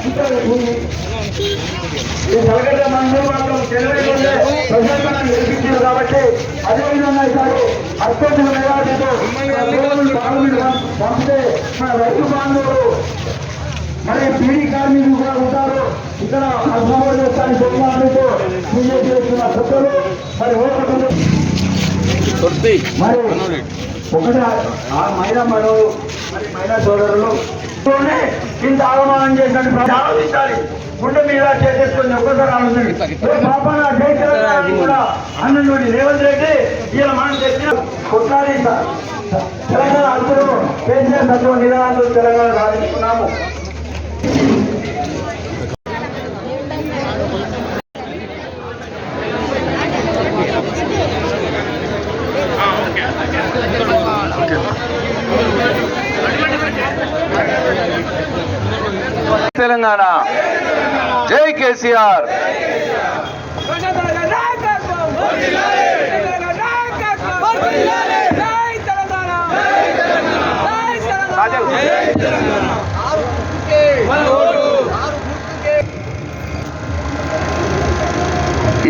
ఈ కలకత్తా మండలం మాత్రం చెలవేయకుండా ప్రజలను గెలిపించారు కాబట్టి అదేవిధంగా ఈసారి అత్యంత మెజార్టీతో పంపితే మన రైతు బాంధవులు మరి పీడీ కార్మికులు కూడా ఉంటారు. ఇక్కడ అభివృద్ధి చేస్తానికి బహుమానంతో బీజేపీ చేస్తున్న సభ్యులు మరి మరి ఒకటి ఆ మహిళా మనవులు మరి మహిళా సోదరులు ఇంత అవమానం చేసినట్టు ఆలోచించాలి. గుండె మీద చేసేసుకొని ఒక్కసారి ఆలోచించండి. పాపన కూడా అన్నండి రేవంత్ రెడ్డి ఇలా మనం తెచ్చిన కొట్లాడి తెలంగాణ అల్పులు కేసీఆర్ తత్వ నిరాహాలు తెలంగాణ సాధించుకున్నాము. తెలంగాణ జై కేసీఆర్.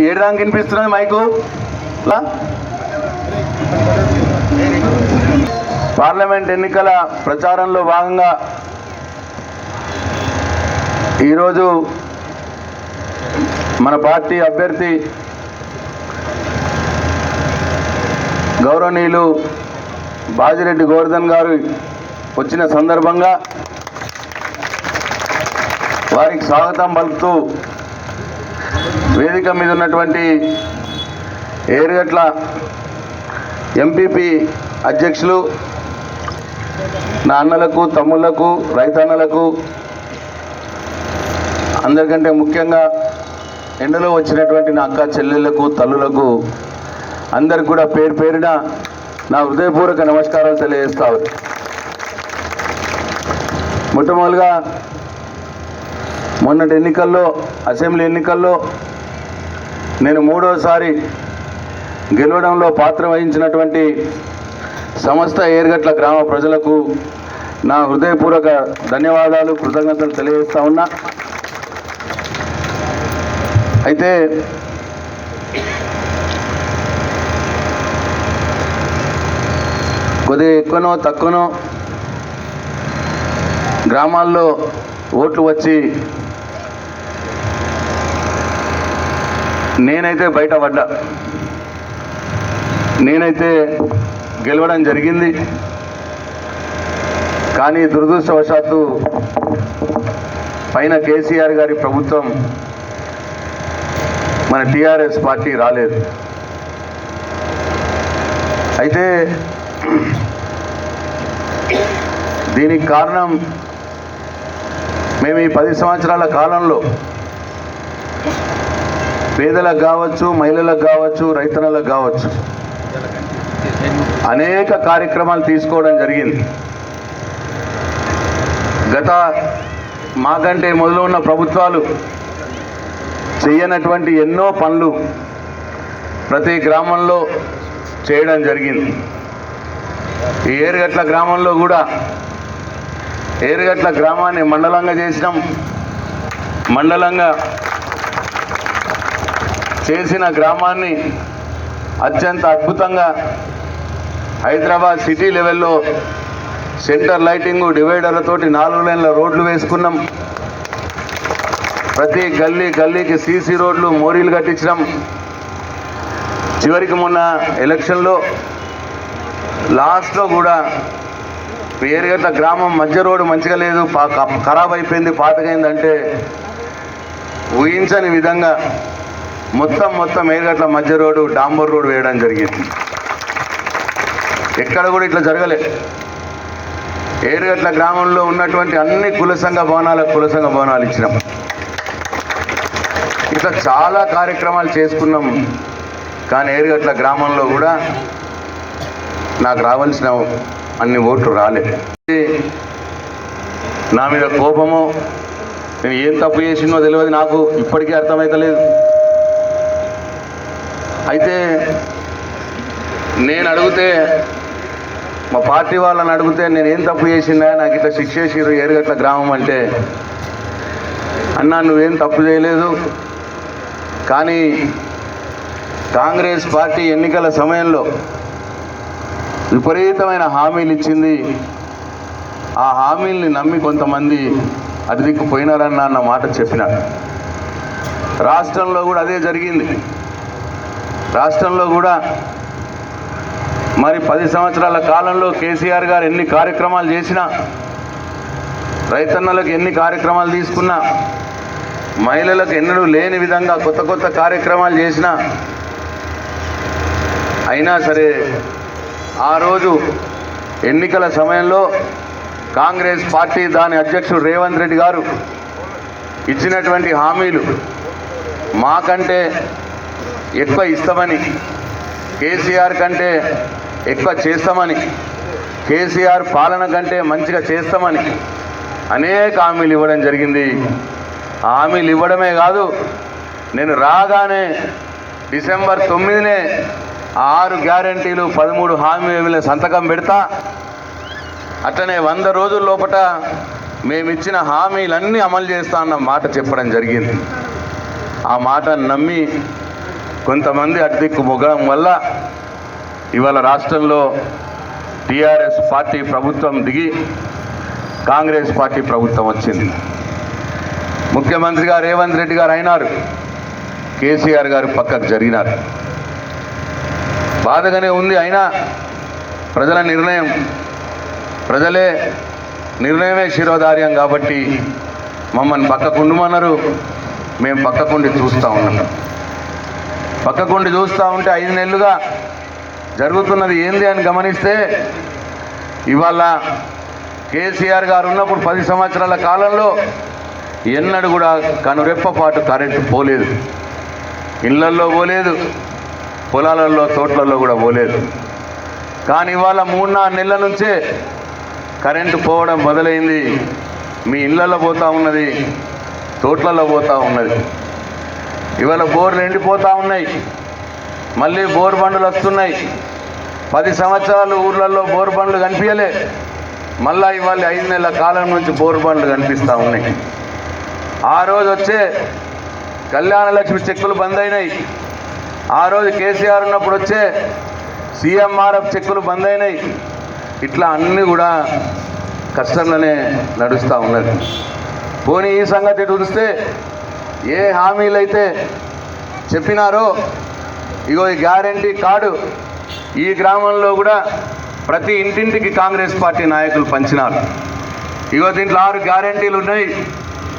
ఏడు రంగు వినిపిస్తున్నది మైకు. పార్లమెంట్ ఎన్నికల ప్రచారంలో భాగంగా ఈరోజు మన పార్టీ అభ్యర్థి గౌరవనీయులు బాజిరెడ్డి గోవర్ధన్ గారు వచ్చిన సందర్భంగా వారికి స్వాగతం పలుకుతూ వేదిక మీద ఉన్నటువంటి ఏరుగట్ల ఎంపీపీ అధ్యక్షులు, నా అన్నలకు, తమ్ముళ్లకు, రైతన్నలకు, అందరికంటే ముఖ్యంగా ఎండలో వచ్చినటువంటి నా అక్క చెల్లెళ్లకు, తల్లులకు అందరికి కూడా పేరు పేరున నా హృదయపూర్వక నమస్కారాలు తెలియజేస్తాను. మొట్టమొదటిగా మొన్నటి ఎన్నికల్లో, అసెంబ్లీ ఎన్నికల్లో నేను మూడోసారి గెలవడంలో పాత్ర వహించినటువంటి సమస్త ఏరుగట్ల గ్రామ ప్రజలకు నా హృదయపూర్వక ధన్యవాదాలు, కృతజ్ఞతలు తెలియజేస్తా ఉన్నా. అయితే కొద్దిగా ఎక్కువనో తక్కువనో గ్రామాల్లో ఓట్లు వచ్చి నేనైతే బయటపడ్డా, నేనైతే గెలవడం జరిగింది. కానీ దురదృష్టవశాత్తు పైన కేసీఆర్ గారి ప్రభుత్వం, మన టీఆర్ఎస్ పార్టీ రాలేదు. అయితే దీనికి కారణం మేము ఈ 10 సంవత్సరాల కాలంలో పేదలకు కావచ్చు, మహిళలకు కావచ్చు, రైతన్నలకు కావచ్చు అనేక కార్యక్రమాలు తీసుకోవడం జరిగింది. గత మాకంటే మొదలు ఉన్న ప్రభుత్వాలు చేయనటువంటి ఎన్నో పనులు ప్రతి గ్రామంలో చేయడం జరిగింది. ఈ ఏరుగట్ల గ్రామంలో కూడా ఏరుగట్ల గ్రామాన్ని మండలంగా చేసినాం. మండలంగా చేసిన గ్రామాన్ని అత్యంత అద్భుతంగా హైదరాబాద్ సిటీ లెవెల్లో సెంటర్ లైటింగు, డివైడర్లతోటి 4 లేన్ల రోడ్లు వేసుకున్నాం. ప్రతి గల్లీకి సీసీ రోడ్లు, మోరీలు కట్టించినాం. చివరికి మొన్న ఎలక్షన్లో లాస్ట్లో కూడా ఏరుగట్ల గ్రామం మధ్య రోడ్డు మంచిగా లేదు, ఖరాబ్ అయిపోయింది, పాతగైందంటే ఊహించని విధంగా మొత్తం ఏరుగట్ల మధ్య రోడ్డు డాంబర్ రోడ్డు వేయడం జరిగింది. ఎక్కడ కూడా ఇట్లా జరగలే. ఏరుగట్ల గ్రామంలో ఉన్నటువంటి అన్ని కుల సంఘ భవనాలు ఇచ్చినాం. ఇట్లా చాలా కార్యక్రమాలు చేసుకున్నాం. కానీ ఏరుగట్ల గ్రామంలో కూడా నాకు రావాల్సిన అన్ని ఓట్లు రాలే. నా మీద కోపమో, నేను ఏం తప్పు చేసినో తెలియదు, నాకు ఇప్పటికీ అర్థమవుతలేదు. అయితే నేను అడిగితే, మా పార్టీ వాళ్ళని అడిగితే, నేను ఏం తప్పు చేసిందా, నాకు ఇట్లా శిక్ష చేసిర్రు ఏరుగట్ల గ్రామం అంటే, అన్నా నువ్వేం తప్పు చేయలేదు, కానీ కాంగ్రెస్ పార్టీ ఎన్నికల సమయంలో విపరీతమైన హామీలు ఇచ్చింది, ఆ హామీల్ని నమ్మి కొంతమంది అటుదిక్కుపోయినారన్న అన్న మాట చెప్పిన. రాష్ట్రంలో కూడా అదే జరిగింది. రాష్ట్రంలో కూడా మరి 10 సంవత్సరాల కాలంలో కేసీఆర్ గారు ఎన్ని కార్యక్రమాలు చేసినా, రైతన్నలకు ఎన్ని కార్యక్రమాలు తీసుకున్నా, మహిళలకు ఎన్నడూ లేని విధంగా కొత్త కొత్త కార్యక్రమాలు చేసినా, అయినా సరే ఆ రోజు ఎన్నికల సమయంలో కాంగ్రెస్ పార్టీ దాని అధ్యక్షుడు రేవంత్ రెడ్డి గారు ఇచ్చినటువంటి హామీలు మాకంటే ఎక్కువ ఇస్తామని, కేసీఆర్ కంటే ఎక్కువ చేస్తామని, కేసీఆర్ పాలన కంటే మంచిగా చేస్తామని అనేక హామీలు ఇవ్వడం జరిగింది. ఆ హామీలు ఇవ్వడమే కాదు, నేను రాగానే డిసెంబర్ 9నే 6 గ్యారెంటీలు 13 హామీల సంతకం పెడతా, అట్లనే 100 రోజుల లోపట మేమిచ్చిన హామీలన్నీ అమలు చేస్తా అన్న మాట చెప్పడం జరిగింది. ఆ మాటను నమ్మి కొంతమంది అటుదిక్కు మొగ్గడం వల్ల ఇవాళ రాష్ట్రంలో టీఆర్ఎస్ పార్టీ ప్రభుత్వం దిగి కాంగ్రెస్ పార్టీ ప్రభుత్వం వచ్చింది. ముఖ్యమంత్రిగా రేవంత్ రెడ్డి గారు అయినారు, కేసీఆర్ గారు పక్కకు జరిగినారు. బాధగానే ఉంది. అయినా ప్రజల నిర్ణయం, ప్రజలే నిర్ణయమే శిరోధార్యం కాబట్టి మమ్మల్ని పక్కకుండమన్నారు. మేము పక్కకుండి చూస్తూ ఉన్నాం. పక్కకుండి చూస్తూ ఉంటే 5 నెలలుగా జరుగుతున్నది ఏంది అని గమనిస్తే, ఇవాళ కేసీఆర్ గారు ఉన్నప్పుడు 10 సంవత్సరాల కాలంలో ఎన్నడూ కూడా కనురెప్పపాటు కరెంటు పోలేదు. ఇళ్లల్లో పోలేదు, పొలాలలో తోటలలో కూడా పోలేదు. కానీ ఇవాళ 3-4 నెలల నుంచే కరెంటు పోవడం మొదలైంది. మీ ఇళ్లలో పోతూ ఉన్నది, తోటలలో పోతూ ఉన్నది. ఇవాళ బోర్లు ఎండిపోతూ ఉన్నాయి, మళ్ళీ బోర్ బండ్లు వస్తున్నాయి. 10 సంవత్సరాలు ఊర్లలో బోర్ బండ్లు కనిపించలే, మళ్ళీ ఇవాళ 5 నెలల కాలం నుంచి బోర్ బండ్లు కనిపిస్తూ ఉన్నాయి. ఆ రోజు వచ్చే కళ్యాణ లక్ష్మి చెక్కులు బంద్ అయినాయి. ఆ రోజు కేసీఆర్ ఉన్నప్పుడు వచ్చే సీఎంఆర్ఎఫ్ చెక్కులు బంద్ అయినాయి. ఇట్లా అన్నీ కూడా కష్టంలోనే నడుస్తూ ఉన్నది. పోనీ ఈ సంగతి చూస్తే ఏ హామీలు అయితే చెప్పినారో, ఇగో ఈ గ్యారంటీ కార్డు ఈ గ్రామంలో కూడా ప్రతి ఇంటింటికి కాంగ్రెస్ పార్టీ నాయకులు పంచినారు. ఇగో దీంట్లో 6 గ్యారంటీలు ఉన్నాయి,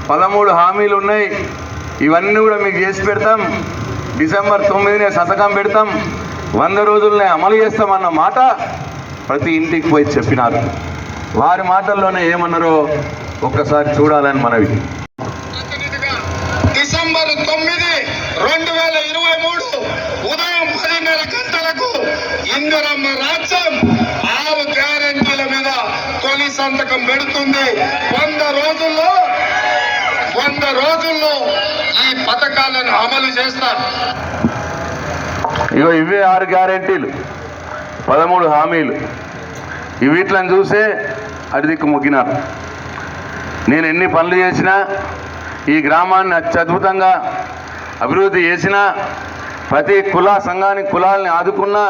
13 హామీలు ఉన్నాయి. ఇవన్నీ కూడా మీకు చేసి పెడతాం, డిసెంబర్ 9నే సంతకం పెడతాం, 100 రోజులనే అమలు చేస్తామన్న మాట ప్రతి ఇంటికి పోయి చెప్పినారు. వారి మాటల్లోనే ఏమన్నారో ఒక్కసారి చూడాలని మనవి. డిసెంబర్ 9, 2023 ఉదయం 10:30 గంటలకు ఇందిరమ్మ రాజ్యం 6 గ్యారెంటీల మీద తొలి సంతకం పెడుతుంది. 100 రోజుల్లో ఈ పథకాలను అమలు చేస్తారు. ఇగో ఇవే 6 గ్యారెంటీలు, 13 హామీలు. వీటిని చూసే అడిదిక్కు మొగ్గినారు. నేను ఎన్ని పనులు చేసినా, ఈ గ్రామాన్ని అత్యద్భుతంగా అభివృద్ధి చేసినా, ప్రతి కుల సంఘానికి కులాలని ఆదుకున్నా,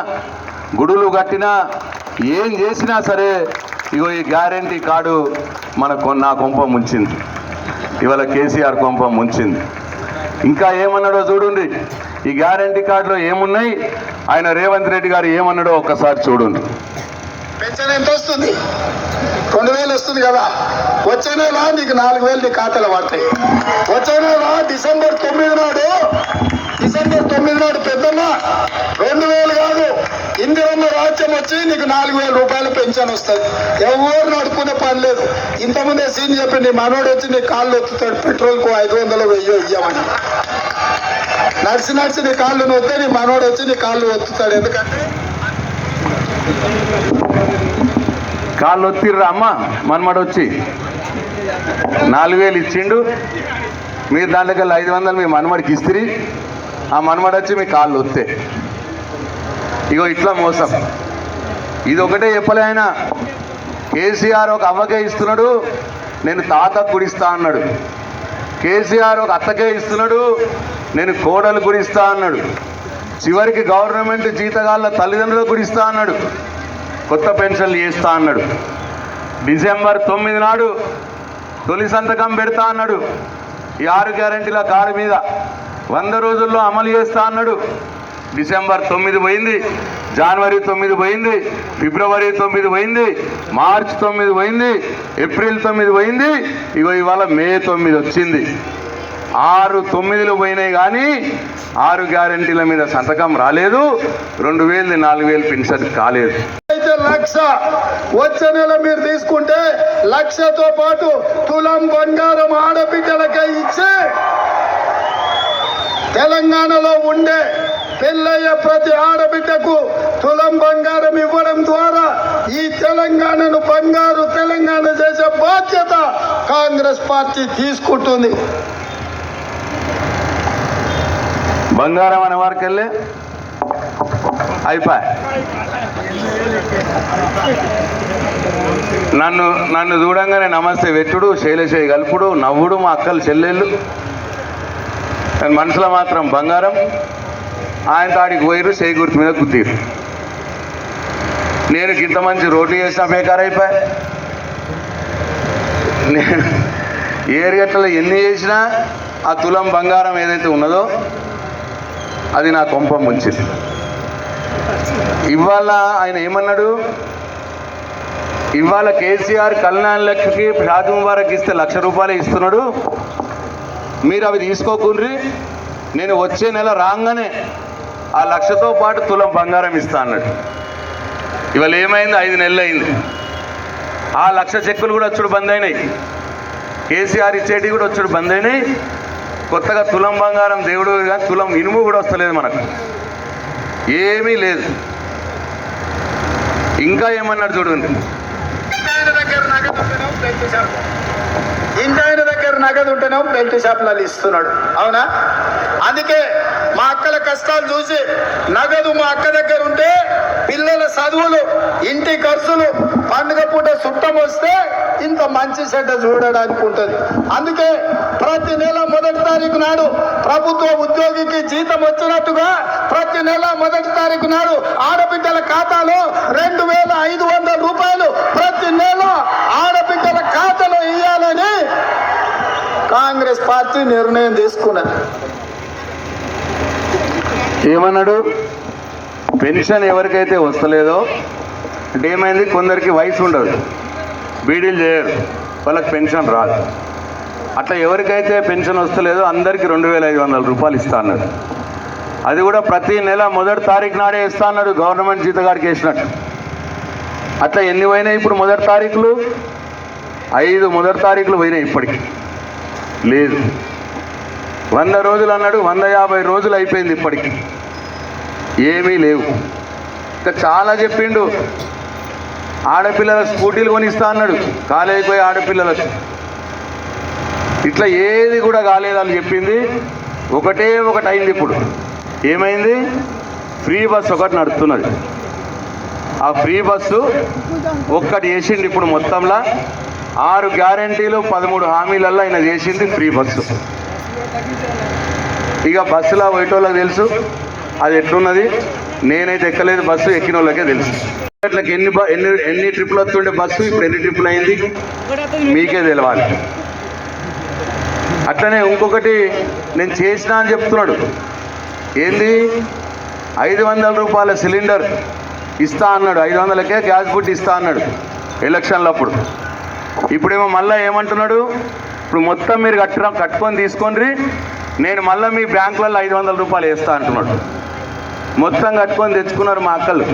గుడులు కట్టినా, ఏం చేసినా సరే ఇగో ఈ గ్యారెంటీ కార్డు నా కొంప ముంచింది. ఇవాళ కేసీఆర్ కొంప ముంచింది. ఇంకా ఏమన్నాడో చూడండి. ఈ గ్యారెంటీ కార్డులో ఏమున్నాయి, ఆయన రేవంత్ రెడ్డి గారు ఏమన్నాడో ఒక్కసారి చూడండి. పెన్షన్ ఎంత వస్తుంది? 2000 వస్తుంది కదా. వచ్చే నెల నీకు 4000 నీ ఖాతాలో పడతాయి. వచ్చే నెల డిసెంబర్ 9 నాడు పెద్దమ్మ 2000 కాదు, ఇందిరమ్మ రాజ్యం వచ్చి నీకు 4000 రూపాయల పెన్షన్ వస్తుంది. ఎవరు నడుపుకునే పని లేదు. ఇంతకుముందే సీన్ చెప్పి నీ మనోడు వచ్చి నీ కాళ్ళు ఒత్తుతాడు, పెట్రోల్కు 500 1000 ఇవ్వమని. నడిచి నీ కాళ్ళు నొత్తే నీ మనోడు వచ్చి నీ కాళ్ళు ఒత్తుతాడు. ఎందుకంటే కాళ్ళు ఒత్తిర్రా అమ్మ, మనమడు వచ్చి 4000 ఇచ్చిండు. మీరు దాంట్లోకి 500 మీ మనమడికి ఇస్తిరి, ఆ మనమడు వచ్చి మీ కాళ్ళు ఒత్తే. ఇగో ఇట్లా మోసం. ఇది ఒకటే చెప్పలే ఆయన. కేసీఆర్ ఒక అవ్వకే ఇస్తున్నాడు, నేను తాతకు గుడిస్తా అన్నాడు. కేసీఆర్ ఒక అత్తకే ఇస్తున్నాడు, నేను కోడలు కూడా ఇస్తా అన్నాడు. చివరికి గవర్నమెంట్ జీతగాళ్ళ తల్లిదండ్రులకు కూడా ఇస్తా అన్నాడు, కొత్త పెన్షన్లు చేస్తా అన్నాడు. డిసెంబర్ 9 నాడు తొలి సంతకం పెడతా అన్నాడు. ఈ 6 గ్యారెంటీల కార్డు మీద 100 రోజుల్లో అమలు చేస్తా అన్నాడు. డిసెంబర్ 9 పోయింది, జనవరి 9 పోయింది, ఫిబ్రవరి 9 పోయింది, మార్చి 9 పోయింది, ఏప్రిల్ 9 పోయింది, ఇగో ఇవాళ మే 9 వచ్చింది. 6 9లు పోయినాయి కానీ 6 గ్యారెంటీల మీద సంతకం రాలేదు. 2000 4000 పెన్షన్ కాలేదు. అయితే 1,00,000 వచ్చే నెల మీరు తీసుకుంటే 1,00,000తో పాటు తులం బంగారం ఆడబిడ్డలకే ఇచ్చి తెలంగాణలో ఉండే పెళ్ళయ్య ప్రతి ఆడబిడ్డకు తులం బంగారం ఇవ్వడం ద్వారా ఈ తెలంగాణను బంగారు తెలంగాణ చేసే బాధ్యత కాంగ్రెస్ పార్టీ తీసుకుంటుంది. బంగారం అనే వారికి వెళ్ళి అయిపోయి నన్ను చూడంగానే నమస్తే వెట్టుడు, శైలశేయి కలుపుడు, నవ్వుడు, మా అక్కలు చెల్లెళ్ళు. కానీ మనసులో మాత్రం బంగారం. ఆయన తాడికి పోయిరు, చేయి గుర్తు మీద గుద్దిరు. నేను ఇంత మంచి రోడ్డు చేసిన బేకార్ అయిపోయా. నేను ఏరుగట్లలో ఎన్ని చేసినా ఆ తులం బంగారం ఏదైతే ఉన్నదో అది నా కొంప ముంచింది. ఇవాళ ఆయన ఏమన్నాడు, ఇవాళ కేసీఆర్ కళ్యాణ్ లెక్కకి షాదీ ముబారక్ ఇస్తే 1,00,000 రూపాయలు ఇస్తున్నాడు, మీరు అవి తీసుకోకుండ్రి, నేను వచ్చే నెల రాగానే ఆ 1,00,000తో పాటు తులం బంగారం ఇస్తా అన్నాడు. ఇవాళ ఏమైంది, 5 నెలలు అయింది. ఆ 1,00,000 చెక్కులు కూడా వచ్చుడు బంద్ అయినాయి. కేసీఆర్ ఇచ్చేటివి కూడా వచ్చుడు బంద్ అయినాయి. కొత్తగా తులం బంగారం దేవుడు కానీ తులం ఇనుము కూడా వస్తలేదు మనకు, ఏమీ లేదు. ఇంకా ఏమన్నాడు చూడండి, ఇంటాయన దగ్గర నగదు ఉంటేనేమో బెల్ట్ షాపులలో ఇస్తున్నాడు. అవునా? అందుకే మా అక్కల కష్టాలు చూసి నగదు మా అక్క దగ్గర ఉంటే పిల్లల చదువులు, ఇంటి ఖర్చులు, పండుగ పూట చుట్టం వస్తే ఇంత మంచి చెడ్డ చూడడానికి ఉంటుంది. అందుకే ప్రతి నెల 1వ తారీఖు నాడు ప్రభుత్వ ఉద్యోగికి జీతం వచ్చినట్టుగా ప్రతి నెల 1వ తారీఖు నాడు ఆడబిడ్డల ఖాతాలో 2,500 రూపాయలు ప్రతి నెల ఆడబిడ్డల ఖాతాలో ఇవ్వాలని కాంగ్రెస్ పార్టీ నిర్ణయం తీసుకున్నది. ఏమన్నాడు, పెన్షన్ ఎవరికైతే వస్తలేదో అంటే ఏమైంది, కొందరికి వయసు ఉండదు, బీడీలు చేయరు, వాళ్ళకి పెన్షన్ రాదు. అట్లా ఎవరికైతే పెన్షన్ వస్తలేదో అందరికీ 2,500 రూపాయలు ఇస్తా అన్నాడు. అది కూడా ప్రతి నెల 1వ తారీఖు నాడే ఇస్తా అన్నాడు, గవర్నమెంట్ జీతగాడికి వేసినట్టు. అట్లా ఎన్ని పోయినాయి ఇప్పుడు 1వ తారీఖులు? 5 1వ తారీఖులు పోయినాయి, ఇప్పటికి లేదు. 100 రోజులు అన్నాడు, 150 రోజులు అయిపోయింది, ఇప్పటికి ఏమీ లేవు. ఇంకా చాలా చెప్పిండు. ఆడపిల్లలకు స్కూటీలు కొనిస్తా అన్నాడు, కాలేజీకి పోయి ఆడపిల్లలకు. ఇట్లా ఏది కూడా కాలేదని చెప్పింది. ఒకటి అయింది. ఇప్పుడు ఏమైంది, ఫ్రీ బస్సు ఒకటి నడుస్తున్నది. ఆ ఫ్రీ బస్సు ఒక్కటి చేసింది. ఇప్పుడు మొత్తంలో 6 గ్యారెంటీలు 13 హామీలలో ఆయన చేసింది ఫ్రీ బస్సు. ఇక బస్సులో పోయేటోళ్ళకి తెలుసు అది ఎట్లున్నది. నేనైతే ఎక్కలేదు, బస్సు ఎక్కిన వాళ్ళకే తెలుసు. అట్లకి ఎన్ని ట్రిప్పులు వస్తుండే బస్సు, ఇప్పుడు ఎన్ని ట్రిప్పులు అయింది మీకే తెలవాలి. అట్లనే ఇంకొకటి నేను చేసినా అని చెప్తున్నాడు. ఏంది, 500 రూపాయల సిలిండర్ ఇస్తా అన్నాడు, 500కే గ్యాస్ బుట్ ఇస్తా అన్నాడు ఎలక్షన్లప్పుడు. ఇప్పుడేమో మళ్ళీ ఏమంటున్నాడు, ఇప్పుడు మొత్తం మీరు కట్టుకొని తీసుకోండి, నేను మళ్ళీ మీ బ్యాంకులలో 500 రూపాయలు వేస్తా అంటున్నాడు. మొత్తం కట్టుకొని తెచ్చుకున్నారు మా అక్కలు,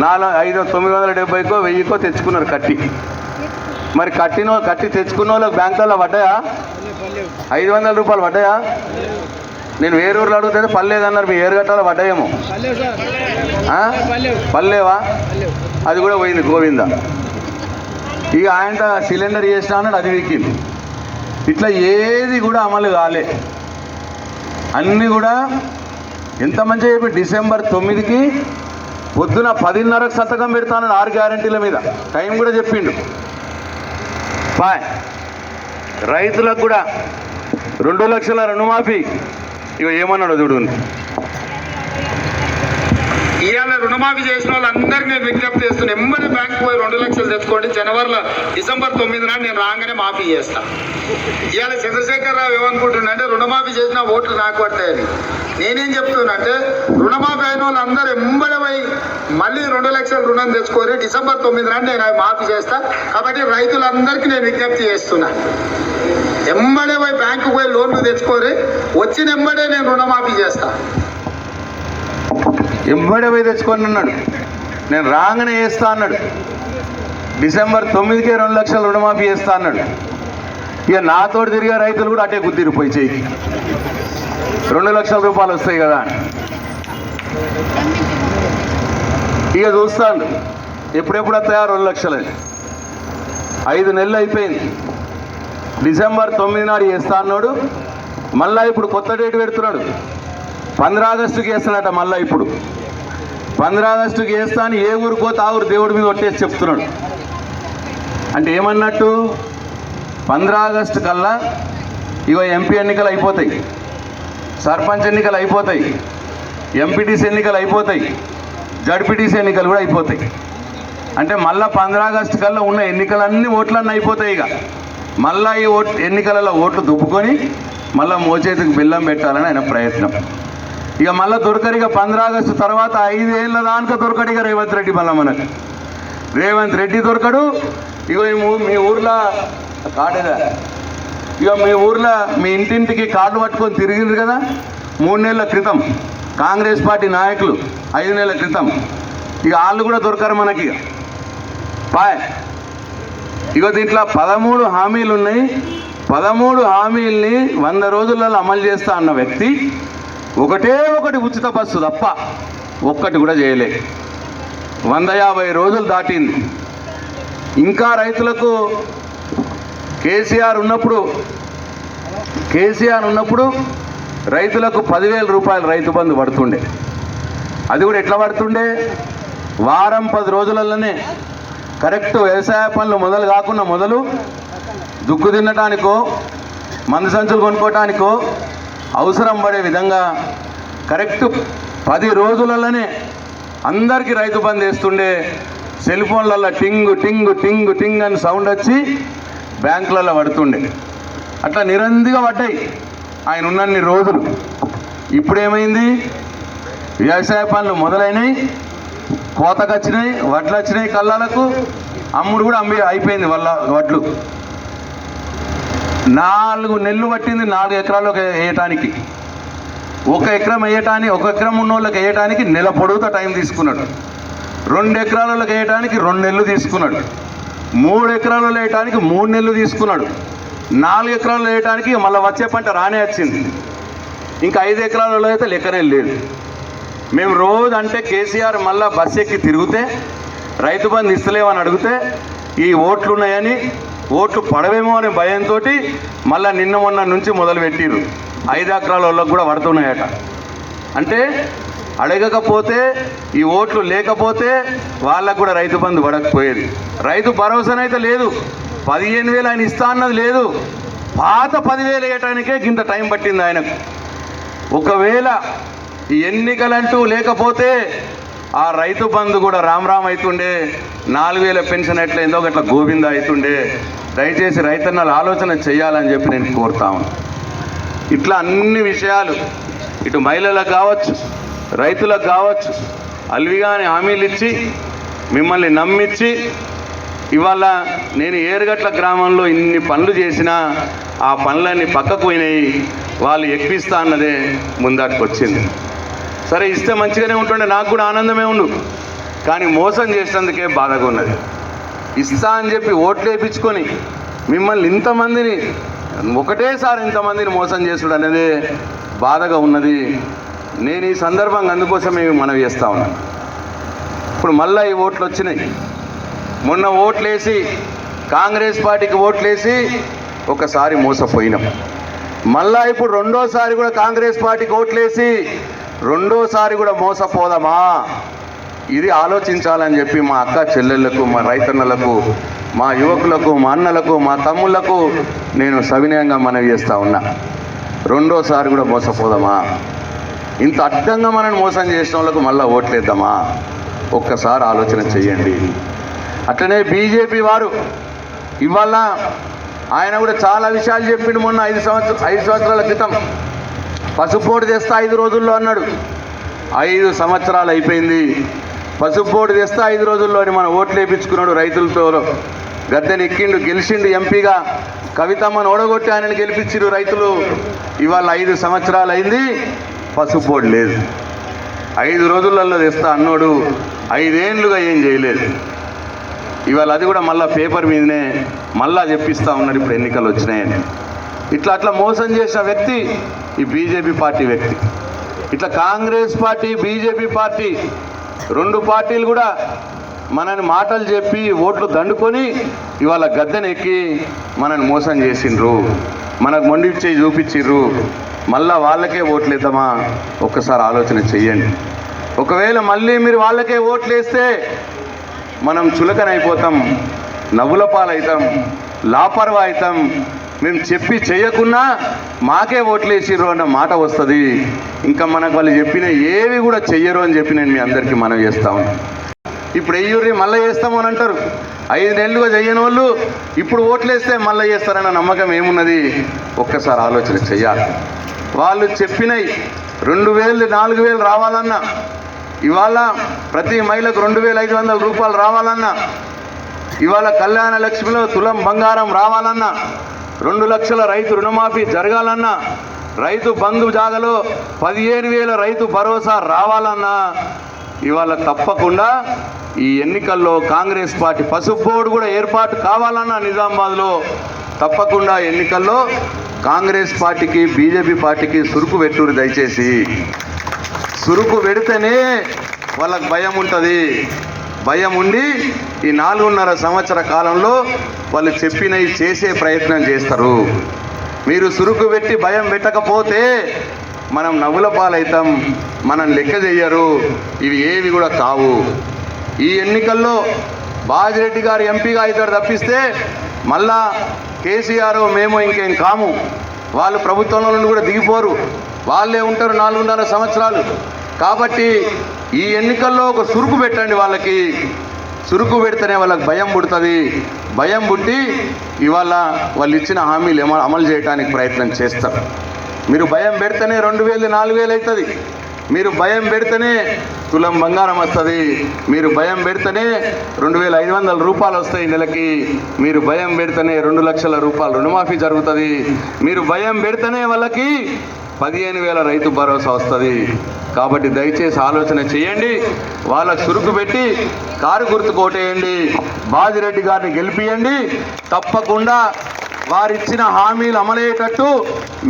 970కో 1000కో తెచ్చుకున్నారు కట్టి. మరి కట్టి తెచ్చుకున్న వాళ్ళకి బ్యాంకులలో పడ్డాయా? 500 రూపాయలు పడ్డాయా? నేను వేరే ఊర్లో అడిగితే పర్లేదన్నారు, మీ ఏరుగట్టాలో పడ్డాయేమో. పర్లేవా? అది కూడా పోయింది గోవింద. ఇక ఆయన సిలిండర్ చేసినా అన్నాడు, అది వీకింది. ఇట్లా ఏది కూడా అమలు కాలే. అన్నీ కూడా ఎంత మంచిగా చెప్పి డిసెంబర్ 9కి పొద్దున 10:30కు సంతకం పెడతానని 6 గ్యారెంటీల మీద టైం కూడా చెప్పిండు. రైతులకు కూడా 2 లక్షల రుణమాఫీ ఇక ఏమన్నాడు చూడు. ఇవాళ రుణమాఫీ చేసిన వాళ్ళందరికీ నేను విజ్ఞప్తి చేస్తున్నా, ఎంబడి బ్యాంకు పోయి 2 లక్షలు తెచ్చుకోండి. డిసెంబర్ 9 నాడు నేను రాగానే మాఫీ చేస్తా. ఇవాళ చంద్రశేఖరరావు ఏమనుకుంటున్నాడంటే రుణమాఫీ చేసిన ఓట్లు నాకు పడతాయని. నేనేం చెప్తున్నా రుణమాఫీ అయిన వాళ్ళందరూ ఎంబడి పోయి మళ్ళీ 2 లక్షల రుణం తెచ్చుకొని డిసెంబర్ 9 నాడు నేను మాఫీ చేస్తా. కాబట్టి రైతులందరికీ నేను విజ్ఞప్తి చేస్తున్నా, ఎంబడే పోయి బ్యాంకు పోయి లోన్లు తెచ్చుకోరి, వచ్చిన ఎంబడే నేను రుణమాఫీ చేస్తా. ఎంబడే పోయి తెచ్చుకొని అన్నాడు, నేను రాగానే వేస్తా అన్నాడు. డిసెంబర్ 9కే 2 లక్షల రుణమాఫీ చేస్తా అన్నాడు. ఇక నాతోటి తిరిగే రైతులు కూడా అటే గుద్దిరిపోయి చేయి 2 లక్షల రూపాయలు వస్తాయి కదా. ఇక చూస్తాను ఎప్పుడెప్పుడు వస్తాయా 2 లక్షలు. 5 నెలలు అయిపోయింది. డిసెంబర్ 9 నాడు చేస్తా అన్నాడు. మళ్ళా ఇప్పుడు కొత్త డేట్ పెడుతున్నాడు, 15 ఆగస్టుకి వేస్తాడట. మళ్ళీ ఇప్పుడు 15 ఆగస్టుకి వేస్తా అని ఏ ఊరికో ఆ ఊరు దేవుడి మీద ఒట్టేసి చెప్తున్నాడు. అంటే ఏమన్నట్టు 15 ఆగస్టు కల్లా ఇగో ఎంపీ ఎన్నికలు అయిపోతాయి, సర్పంచ్ ఎన్నికలు అయిపోతాయి, ఎంపీటీసీ ఎన్నికలు అయిపోతాయి, జడ్పీటీసీ ఎన్నికలు కూడా అయిపోతాయి. అంటే మళ్ళీ 15 ఆగస్టు కల్లా ఉన్న ఎన్నికలన్నీ ఓట్లన్నీ అయిపోతాయి. ఇక మళ్ళీ ఈ ఎన్నికలలో ఓట్లు దుప్పుకొని మళ్ళీ మోచేతికి బెల్లం పెట్టాలని ఆయన ప్రయత్నం. ఇక మళ్ళీ దొరకరు. ఇక 15 ఆగస్టు తర్వాత 5 ఏళ్ళ దానిక దొరకడు ఇక రేవంత్ రెడ్డి. మళ్ళీ మనకు రేవంత్ రెడ్డి దొరకడు. ఇక మీ ఊర్లో కాడేదా, ఇక మీ ఊర్లో మీ ఇంటింటికి కార్డు పట్టుకొని తిరిగింది కదా 3 నెలల క్రితం కాంగ్రెస్ పార్టీ నాయకులు, 5 నెలల క్రితం. ఇక వాళ్ళు కూడా దొరకరు మనకి. పాయ్ ఇక దీంట్లో 13 హామీలు ఉన్నాయి. 13 హామీల్ని 100 రోజులలో అమలు చేస్తా అన్న వ్యక్తి ఒకటే ఒకటి ఉచిత బస్సు తప్ప ఒక్కటి కూడా చేయలే. 150 రోజులు దాటింది. ఇంకా రైతులకు కేసీఆర్ ఉన్నప్పుడు రైతులకు 10,000 రూపాయలు రైతు బంధు పడుతుండే. అది కూడా ఎట్లా పడుతుండే, వారం 10 రోజులలోనే కరెక్ట్ వ్యవసాయ పనులు మొదలు కాకుండా మొదలు దుక్కు తినటానికో మందు సంచులు కొనుక్కోవటానికో అవసరం పడే విధంగా కరెక్ట్ 10 రోజులలోనే అందరికీ రైతు బంధు వేస్తుండే. సెల్ ఫోన్లలో టింగ్ టింగ్ టింగ్ టింగ్ అని సౌండ్ వచ్చి బ్యాంకులలో పడుతుండే. అట్లా నిరందిగా పడ్డాయి ఆయన ఉన్నన్ని రోజులు. ఇప్పుడేమైంది, వ్యవసాయ పనులు మొదలైనవి, కోతకు వచ్చినాయి, వడ్లు వచ్చినాయి, కళ్ళాలకు అమ్ముడు కూడా అయిపోయింది వడ్లు. 4 నెలలు పట్టింది 4 ఎకరాలకు వేయటానికి. 1 ఎకరం వేయటానికి, 1 ఎకరం ఉన్న వాళ్ళకి వేయటానికి నెల పొడుగుతా టైం తీసుకున్నాడు. 2 ఎకరాలకు వేయటానికి 2 నెలలు తీసుకున్నాడు. 3 ఎకరాలు వేయటానికి 3 నెలలు తీసుకున్నాడు. 4 ఎకరాలు వేయటానికి మళ్ళీ వచ్చే పంట రానే వచ్చింది. ఇంకా 5 ఎకరాలలో అయితే లెక్కనే లేదు. మేము రోజు అంటే కేసీఆర్ మళ్ళీ బస్సు ఎక్కి తిరిగితే రైతు బంధు ఇస్తలేమని అడిగితే ఈ ఓట్లు ఉన్నాయని, ఓట్లు పడవేమో అనే భయంతో మళ్ళీ నిన్న మొన్న నుంచి మొదలు పెట్టిర్రు. 5 ఎకరాల వాళ్ళకు కూడా పడుతున్నాయట. అంటే అడగకపోతే, ఈ ఓట్లు లేకపోతే వాళ్ళకు కూడా రైతు బంధు పడకపోయేది. రైతు భరోసానైతే లేదు, 15,000 ఆయన ఇస్తా అన్నది లేదు. పాత 10,000 వేయటానికే ఇంత టైం పట్టింది ఆయనకు. ఒకవేళ ఈ ఎన్నికలంటూ లేకపోతే ఆ రైతు బంధు కూడా రామ్ అవుతుండే, 4,000 పెన్షన్ ఎట్లయిందో అట్లా గోవింద అవుతుండే. దయచేసి రైతన్నలు ఆలోచన చేయాలని చెప్పి నేను కోరుతాను. ఇట్లా అన్ని విషయాలు ఇటు మహిళలకు కావచ్చు, రైతులకు కావచ్చు, అల్విగాని హామీలు ఇచ్చి మిమ్మల్ని నమ్మించి ఇవాళ నేను ఏరుగట్ల గ్రామంలో ఇన్ని పనులు చేసినా ఆ పనులన్నీ పక్కకు పోయినాయి. వాళ్ళు ఎక్కిస్తా అన్నదే ముందటికి వచ్చింది. సరే ఇస్తే మంచిగానే ఉంటుండే, నాకు కూడా ఆనందమే ఉండు. కానీ మోసం చేసినందుకే బాధగా ఉన్నది. ఇస్తా అని చెప్పి ఓట్లు వేయించుకొని మిమ్మల్ని ఇంతమందిని ఒకటేసారి ఇంతమందిని మోసం చేసుడు అనేది బాధగా ఉన్నది. నేను ఈ సందర్భంగా అందుకోసమే మనవి చేస్తా ఉన్నాను. ఇప్పుడు మళ్ళీ ఈ ఓట్లు వచ్చినాయి. మొన్న ఓట్లేసి కాంగ్రెస్ పార్టీకి ఓట్లేసి ఒకసారి మోసపోయినాం. మళ్ళా ఇప్పుడు రెండోసారి కూడా కాంగ్రెస్ పార్టీకి ఓట్లేసి రెండోసారి కూడా మోసపోదామా? ఇది ఆలోచించాలని చెప్పి మా అక్క చెల్లెళ్లకు, మా రైతన్నలకు, మా యువకులకు, మా అన్నలకు, మా తమ్ముళ్లకు నేను సవినయంగా మనవి చేస్తా ఉన్నా. రెండోసారి కూడా మోసపోదామా? ఇంత అడ్డంగా మనల్ని మోసం చేసిన వాళ్ళకు మళ్ళీ ఓట్లేద్దామా? ఒక్కసారి ఆలోచన చెయ్యండి. అట్లనే బీజేపీ వారు ఇవాళ ఆయన కూడా చాలా విషయాలు చెప్పిండు. మొన్న 5 సంవత్సరాల క్రితం పసుపు బోర్డు తెస్తా 5 రోజుల్లో అన్నాడు. 5 సంవత్సరాలు అయిపోయింది. పసుపు బోర్డు తెస్తా 5 రోజుల్లో అని మన ఓట్లు వేయించుకున్నాడు. రైతులతో గద్దెనెక్కిండు, గెలిచిండు ఎంపీగా. కవితమ్మను ఓడగొట్టి ఆయనను గెలిపించారు రైతులు. ఇవాళ 5 సంవత్సరాలు అయింది, పసుపు బోర్డు లేదు. 5 రోజులలో తెస్తా అన్నోడు 5 ఏళ్ళుగా ఏం చేయలేదు. ఇవాళ అది కూడా మళ్ళీ పేపర్ మీదనే మళ్ళా చెప్పిస్తూ ఉన్నాడు ఇప్పుడు ఎన్నికలు వచ్చినాయని. అట్లా మోసం చేసిన వ్యక్తి ఈ బీజేపీ పార్టీ వ్యక్తి. ఇట్లా కాంగ్రెస్ పార్టీ, బీజేపీ పార్టీ 2 పార్టీలు కూడా మనని మాటలు చెప్పి ఓట్లు దండుకొని ఇవాళ గద్దెనెక్కి మనని మోసం చేసిండ్రు, మనకు మొండి చేయి చూపించిర్రు. మళ్ళా వాళ్ళకే ఓట్లు వేద్దామా? ఒక్కసారి ఆలోచన చెయ్యండి. ఒకవేళ మళ్ళీ మీరు వాళ్ళకే ఓట్లు వేస్తే మనం చులకనైపోతాం, నవ్వుల పాలవుతాం, లాపర్వా అవుతాం. మేము చెప్పి చేయకున్నా మాకే ఓట్లేసిర్రు అన్న మాట వస్తుంది. ఇంకా మనకు వాళ్ళు చెప్పిన ఏవి కూడా చెయ్యరు అని చెప్పి నేను మీ అందరికీ మనవి చేస్తా ఉన్నాను. ఇప్పుడు వెయ్యూరి మళ్ళీ చేస్తాము అని అంటారు. 5 నెలలుగా చెయ్యని వాళ్ళు ఇప్పుడు ఓట్లేస్తే మళ్ళీ చేస్తారన్న నమ్మకం ఏమున్నది? ఒక్కసారి ఆలోచన చెయ్యాలి. వాళ్ళు చెప్పినవి 2000, 4000 రావాలన్నా, ఇవాళ ప్రతి మహిళకు 2500 రూపాయలు రావాలన్నా, ఇవాళ కళ్యాణ లక్ష్మిలో తులం బంగారం రావాలన్నా, 2 లక్షల రైతు రుణమాఫీ జరగాలన్నా, రైతు బంధు జాగలో 15,000 రైతు భరోసా రావాలన్నా, ఇవాళ తప్పకుండా ఈ ఎన్నికల్లో కాంగ్రెస్ పార్టీ పసుపు బోర్డు కూడా ఏర్పాటు కావాలన్నా నిజామాబాద్లో తప్పకుండా ఎన్నికల్లో కాంగ్రెస్ పార్టీకి, బీజేపీ పార్టీకి సురుకు పెట్టురు. దయచేసి సురుకు పెడితేనే వాళ్ళకు భయం ఉంటుంది. భయం ఉండి ఈ 4.5 సంవత్సర కాలంలో వాళ్ళు చెప్పినవి చేసే ప్రయత్నం చేస్తారు. మీరు సురుకు పెట్టి భయం పెట్టకపోతే మనం నవ్వుల పాలవుతాం, మనం లెక్క చెయ్యరు. ఇవి ఏవి కూడా కావు. ఈ ఎన్నికల్లో బాజిరెడ్డి గారు ఎంపీగా అవుతాడు తప్పిస్తే మళ్ళా కేసీఆర్ మేము ఇంకేం కాము. వాళ్ళు ప్రభుత్వంలో నుండి కూడా దిగిపోరు, వాళ్ళే ఉంటారు 4.5 సంవత్సరాలు. కాబట్టి ఈ ఎన్నికల్లో ఒక సురుకు పెట్టండి. వాళ్ళకి సురుకు పెడితేనే వాళ్ళకి భయం పుడుతుంది. భయం పుట్టి ఇవాళ వాళ్ళు ఇచ్చిన హామీలు అమలు చేయడానికి ప్రయత్నం చేస్తారు. మీరు భయం పెడితేనే 2000, 4000 అవుతుంది. మీరు భయం పెడితేనే తులం బంగారం వస్తుంది. మీరు భయం పెడితేనే 2500 రూపాయలు వస్తాయి నెలకి. మీరు భయం పెడితేనే 2 లక్షల రూపాయలు రుణమాఫీ జరుగుతుంది. మీరు భయం పెడితేనే వాళ్ళకి 15,000 రైతు భరోసా వస్తుంది. కాబట్టి దయచేసి ఆలోచన చేయండి. వాళ్ళకు సురుకు పెట్టి కారు గుర్తు కోటేయండి, బాజిరెడ్డి గారిని గెలిపియండి. తప్పకుండా వారిచ్చిన హామీలు అమలయ్యేటట్టు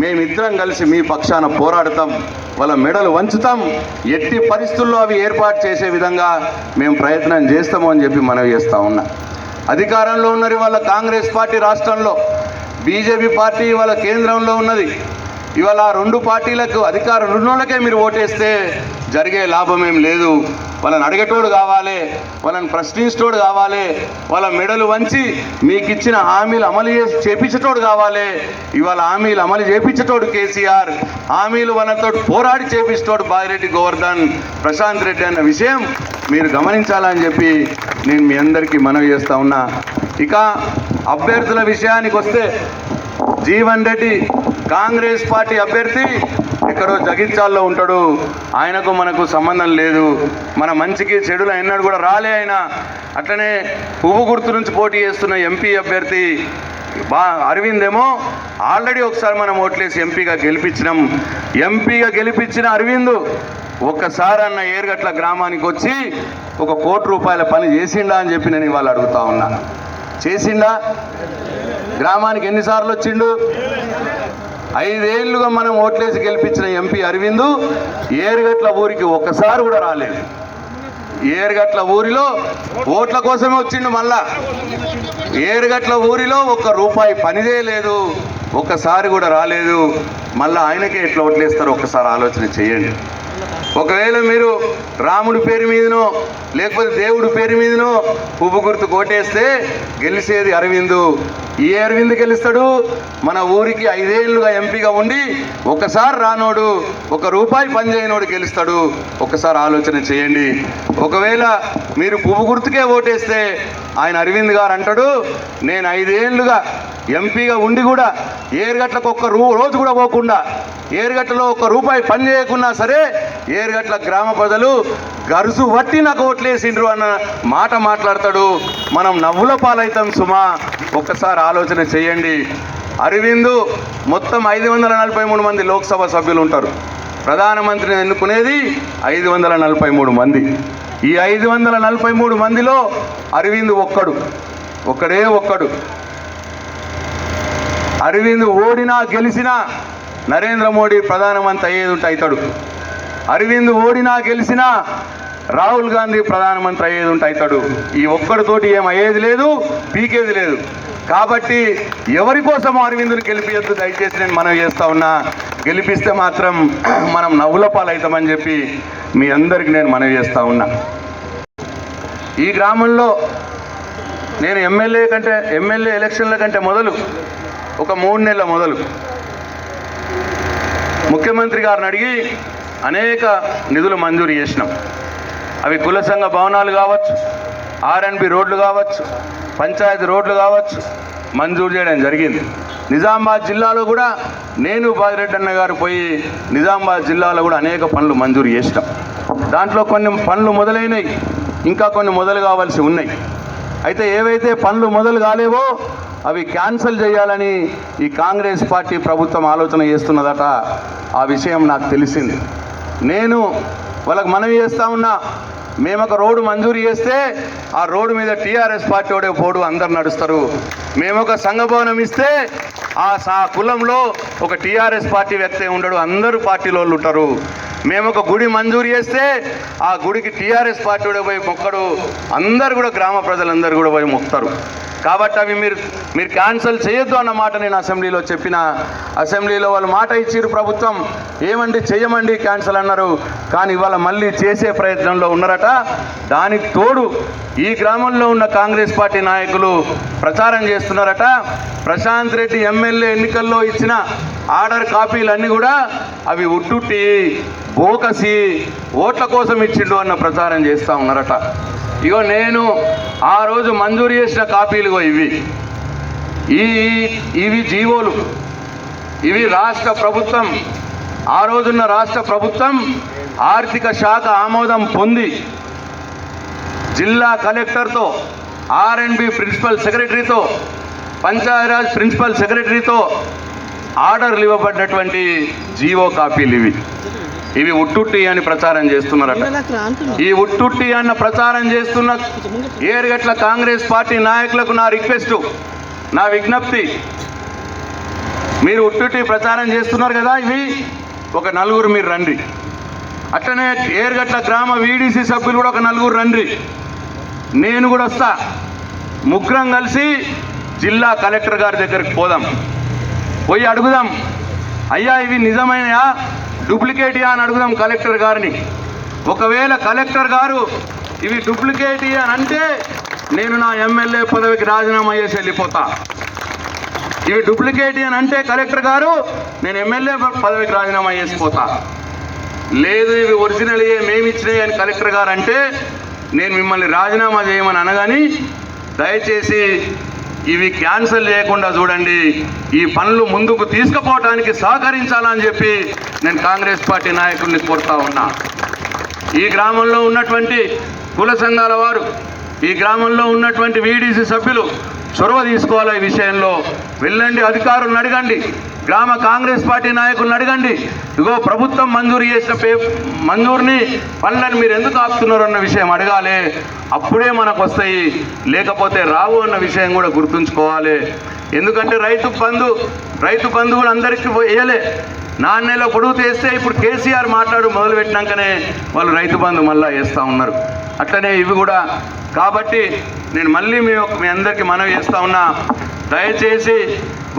మేమిద్దరం కలిసి మీ పక్షాన పోరాడతాం, వాళ్ళ మెడలు వంచుతాం. ఎట్టి పరిస్థితుల్లో అవి ఏర్పాటు చేసే విధంగా మేము ప్రయత్నం చేస్తాము అని చెప్పి మనవి చేస్తూ ఉన్నా. అధికారంలో ఉన్నది వాళ్ళ కాంగ్రెస్ పార్టీ రాష్ట్రంలో, బీజేపీ పార్టీ వాళ్ళ కేంద్రంలో ఉన్నది. ఇవాళ 2 పార్టీలకు అధికారం ఉన్నోళ్ళకే మీరు ఓటేస్తే జరిగే లాభం ఏం లేదు. వాళ్ళని అడిగేటోడు కావాలి, వాళ్ళని ప్రశ్నించేటోడు కావాలి, వాళ్ళ మెడలు వంచి మీకు ఇచ్చిన హామీలు అమలు చేపించేటోడు కావాలి. ఇవాళ హామీలు అమలు చేపించేటోడు కేసీఆర్, హామీలు వాళ్ళతో పోరాడి చేపించేటోడు బాజిరెడ్డి గోవర్ధన్, ప్రశాంత్ రెడ్డి అన్న విషయం మీరు గమనించాలని చెప్పి నేను మీ అందరికీ మనవి చేస్తూ ఉన్నా. ఇక అభ్యర్థుల విషయానికి వస్తే జీవన్ రెడ్డి కాంగ్రెస్ పార్టీ అభ్యర్థి ఎక్కడో జగిత్యాల్లో ఉంటాడు. ఆయనకు మనకు సంబంధం లేదు. మన మంచికి చెడులు ఎన్నడూ కూడా రాలే ఆయన. అట్లనే పువ్వు గుర్తు నుంచి పోటీ చేస్తున్న ఎంపీ అభ్యర్థి అరవింద్ ఏమో ఆల్రెడీ ఒకసారి మనం ఓట్లేసి ఎంపీగా గెలిపించినాం. ఎంపీగా గెలిపించిన అరవింద్ ఒక్కసారి అన్న ఏరుగట్ల గ్రామానికి వచ్చి 1 కోటి రూపాయల పని చేసిండా అని చెప్పి నేను ఇవాళ అడుగుతా ఉన్నా. చేసిండా? గ్రామానికి ఎన్నిసార్లు వచ్చిండు? 5 ఏళ్ళుగా మనం ఓట్లేసి గెలిపించిన ఎంపీ అరవింద్ ఏరుగట్ల ఊరికి ఒక్కసారి కూడా రాలేదు. ఏరుగట్ల ఊరిలో ఓట్ల కోసమే వచ్చిండు. మళ్ళా ఏరుగట్ల ఊరిలో 1 రూపాయి పని చేయలేదు, ఒక్కసారి కూడా రాలేదు. మళ్ళీ ఆయనకే ఎట్లా ఓట్లేస్తారో ఒక్కసారి ఆలోచన చేయండి. ఒకవేళ మీరు రాముడి పేరు మీదనో లేకపోతే దేవుడి పేరు మీదనో పువ్వు గుర్తు కోటేస్తే గెలిచేది అరవింద్. ఏ అరవింద్ గెలుస్తాడు? మన ఊరికి 5 ఏళ్ళుగా ఎంపీగా ఉండి ఒకసారి రానోడు, 1 రూపాయి పని చేయనోడు గెలుస్తాడు. ఒకసారి ఆలోచన చేయండి. ఒకవేళ మీరు పువ్వు గుర్తుకే ఓటేస్తే ఆయన అరవింద్ గారు అంటాడు, నేను 5 ఏళ్ళుగా ఎంపీగా ఉండి కూడా ఏరుగట్లకు 1 రోజు కూడా పోకుండా, ఏరుగట్లలో 1 రూపాయి పని చేయకున్నా సరే ఏరుగట్ల గ్రామ ప్రజలు గరుసు వట్టి నాకు ఓట్లేసిండ్రు అన్న మాట మాట్లాడతాడు. మనం నవ్వుల పాలవుతాం సుమా. ఒక్కసారి ఆలోచన చేయండి. అరవింద్ మొత్తం 543 మంది లోక్సభ సభ్యులు ఉంటారు. ప్రధానమంత్రిని ఎన్నుకునేది 543 మంది. ఈ 543 మందిలో అరవింద్ ఒక్కడే ఒక్కడు. అరవింద్ ఓడినా గెలిచినా నరేంద్ర మోడీ ప్రధానమంత్రి అయ్యేది అవుతాడు. అరవింద్ ఓడినా గెలిచినా రాహుల్ గాంధీ ప్రధానమంత్రి అయ్యేది అవుతాడు. ఈ ఒక్కడితోటి ఏం అయ్యేది లేదు, పీకేది లేదు. కాబట్టి ఎవరి కోసం అరవింద్ని గెలిపియద్దు దయచేసి నేను మనవి చేస్తా ఉన్నా. గెలిపిస్తే మాత్రం మనం నవ్వుల పాలవుతామని చెప్పి మీ అందరికి నేను మనవి చేస్తా ఉన్నా. ఈ గ్రామంలో నేను ఎమ్మెల్యే ఎలక్షన్ల కంటే మొదలు ఒక 3 నెలల మొదలు ముఖ్యమంత్రి గారిని అడిగి అనేక నిధులు మంజూరు చేసినాం. అవి కుల సంఘ భవనాలు కావచ్చు, R&B రోడ్లు కావచ్చు, పంచాయతీ రోడ్లు కావచ్చు, మంజూరు చేయడం జరిగింది. నిజామాబాద్ జిల్లాలో కూడా నేను బాజిరెడ్డి అన్న గారు పోయి నిజామాబాద్ జిల్లాలో కూడా అనేక పనులు మంజూరు చేసినాం. దాంట్లో కొన్ని పనులు మొదలైనవి, ఇంకా కొన్ని మొదలు కావాల్సి ఉన్నాయి. అయితే ఏవైతే పనులు మొదలు కాలేవో అవి క్యాన్సిల్ చేయాలని ఈ కాంగ్రెస్ పార్టీ ప్రభుత్వం ఆలోచన చేస్తున్నదట. ఆ విషయం నాకు తెలిసింది. నేను వాళ్ళకి మనవి చేస్తా ఉన్నా, మేము ఒక రోడ్డు మంజూరు చేస్తే ఆ రోడ్డు మీద టీఆర్ఎస్ పార్టీ వాడే పోడు, అందరు నడుస్తారు. మేము ఒక సంఘ భవనం ఇస్తే ఆ కులంలో ఒక టీఆర్ఎస్ పార్టీ వ్యక్తి ఉండడు, అందరూ పార్టీలో వాళ్ళు ఉంటారు. మేము ఒక గుడి మంజూరు చేస్తే ఆ గుడికి టీఆర్ఎస్ పార్టీ వాడే పోయి మొక్కడు, అందరు కూడా గ్రామ ప్రజలందరూ కూడా పోయి మొక్కుతారు. కాబట్టి అవి మీరు క్యాన్సిల్ చేయొద్దు అన్న మాట నేను అసెంబ్లీలో చెప్పిన. అసెంబ్లీలో వాళ్ళు మాట ఇచ్చిరు ప్రభుత్వం, ఏమండి చెయ్యమండి క్యాన్సిల్ అన్నారు. కానీ ఇవాళ మళ్ళీ చేసే ప్రయత్నంలో ఉన్నారట. దానికి తోడు ఈ గ్రామంలో ఉన్న కాంగ్రెస్ పార్టీ నాయకులు ప్రచారం చేస్తున్నారట. ప్రశాంత్ రెడ్డి ఎమ్మెల్యే ఎన్నికల్లో ఇచ్చిన ఆర్డర్ కాపీలన్నీ కూడా అవి ఉట్టుట్టి బోకసి ఓట్ల కోసం ఇచ్చిండు అన్న ప్రచారం చేస్తూ ఉన్నారట. ఇగో నేను ఆ రోజు మంజూరు చేసిన కాపీలు ఇవి జీవోలు, ఇవి రాష్ట్ర ప్రభుత్వం, ఆ రోజున్న రాష్ట్ర ప్రభుత్వం ఆర్థిక శాఖ ఆమోదం పొంది జిల్లా కలెక్టర్తో, R&B ప్రిన్సిపల్ సెక్రటరీతో, పంచాయతీరాజ్ ప్రిన్సిపల్ సెక్రటరీతో ఆర్డర్లు ఇవ్వబడినటువంటి జీవో కాపీలు ఇవి ఉట్టుట్టి అని ప్రచారం చేస్తున్నారట. ఈ ఉట్టుట్టి అన్న ప్రచారం చేస్తున్న ఏరుగట్ల కాంగ్రెస్ పార్టీ నాయకులకు నా రిక్వెస్ట్, నా విజ్ఞప్తి, మీరు ఉట్టుట్టి ప్రచారం చేస్తున్నారు కదా, ఇవి ఒక 4 మీరు రండి. అట్లనే ఏరుగట్ల గ్రామ VDC సభ్యులు కూడా ఒక 4 రండి. నేను కూడా వస్తా. ముగ్గురం కలిసి జిల్లా కలెక్టర్ గారి దగ్గరికి పోయి అడుగుదాం, అయ్యా ఇవి నిజమైనయా డూప్లికేటియా అని అడుగుదాం కలెక్టర్ గారిని. ఒకవేళ కలెక్టర్ గారు ఇవి డూప్లికేట్ అని అంటే నేను నా ఎమ్మెల్యే పదవికి రాజీనామా చేసి వెళ్ళిపోతా. ఇవి డూప్లికేట్ అని అంటే కలెక్టర్ గారు నేను ఎమ్మెల్యే పదవికి రాజీనామా చేసిపోతా. లేదు ఇవి ఒరిజినల్ మేము ఇచ్చినాయి అని కలెక్టర్ గారు అంటే నేను మిమ్మల్ని రాజీనామా చేయమని అనగాని దయచేసి ఇవి క్యాన్సిల్ చేయకుండా చూడండి, ఈ పనులు ముందుకు తీసుకుపోవడానికి సహకరించాలని చెప్పి నేను కాంగ్రెస్ పార్టీ నాయకుల్ని కోరుతా ఉన్నా. ఈ గ్రామంలో ఉన్నటువంటి కుల సంఘాల వారు, ఈ గ్రామంలో ఉన్నటువంటి VDC సభ్యులు చొరవ తీసుకోవాలి. ఈ విషయంలో వెళ్ళండి, అధికారులను అడగండి, గ్రామ కాంగ్రెస్ పార్టీ నాయకులను అడగండి. ఇగో ప్రభుత్వం మంజూరు చేసిన మంజూరుని పనులను మీరు ఎందుకు ఆపుతున్నారు అన్న విషయం అడగాలి. అప్పుడే మనకు వస్తాయి, లేకపోతే రావు అన్న విషయం కూడా గుర్తుంచుకోవాలి. ఎందుకంటే రైతు బంధు కూడా అందరికీ వేయలే. 4 నెలల పొడుగు తెస్తే ఇప్పుడు కేసీఆర్ మొదలు పెట్టినాకనే వాళ్ళు రైతు బంధు మళ్ళీ వేస్తూ ఉన్నారు. అట్లనే ఇవి కూడా. కాబట్టి నేను మళ్ళీ మీ అందరికీ మనవి చేస్తూ ఉన్నా, దయచేసి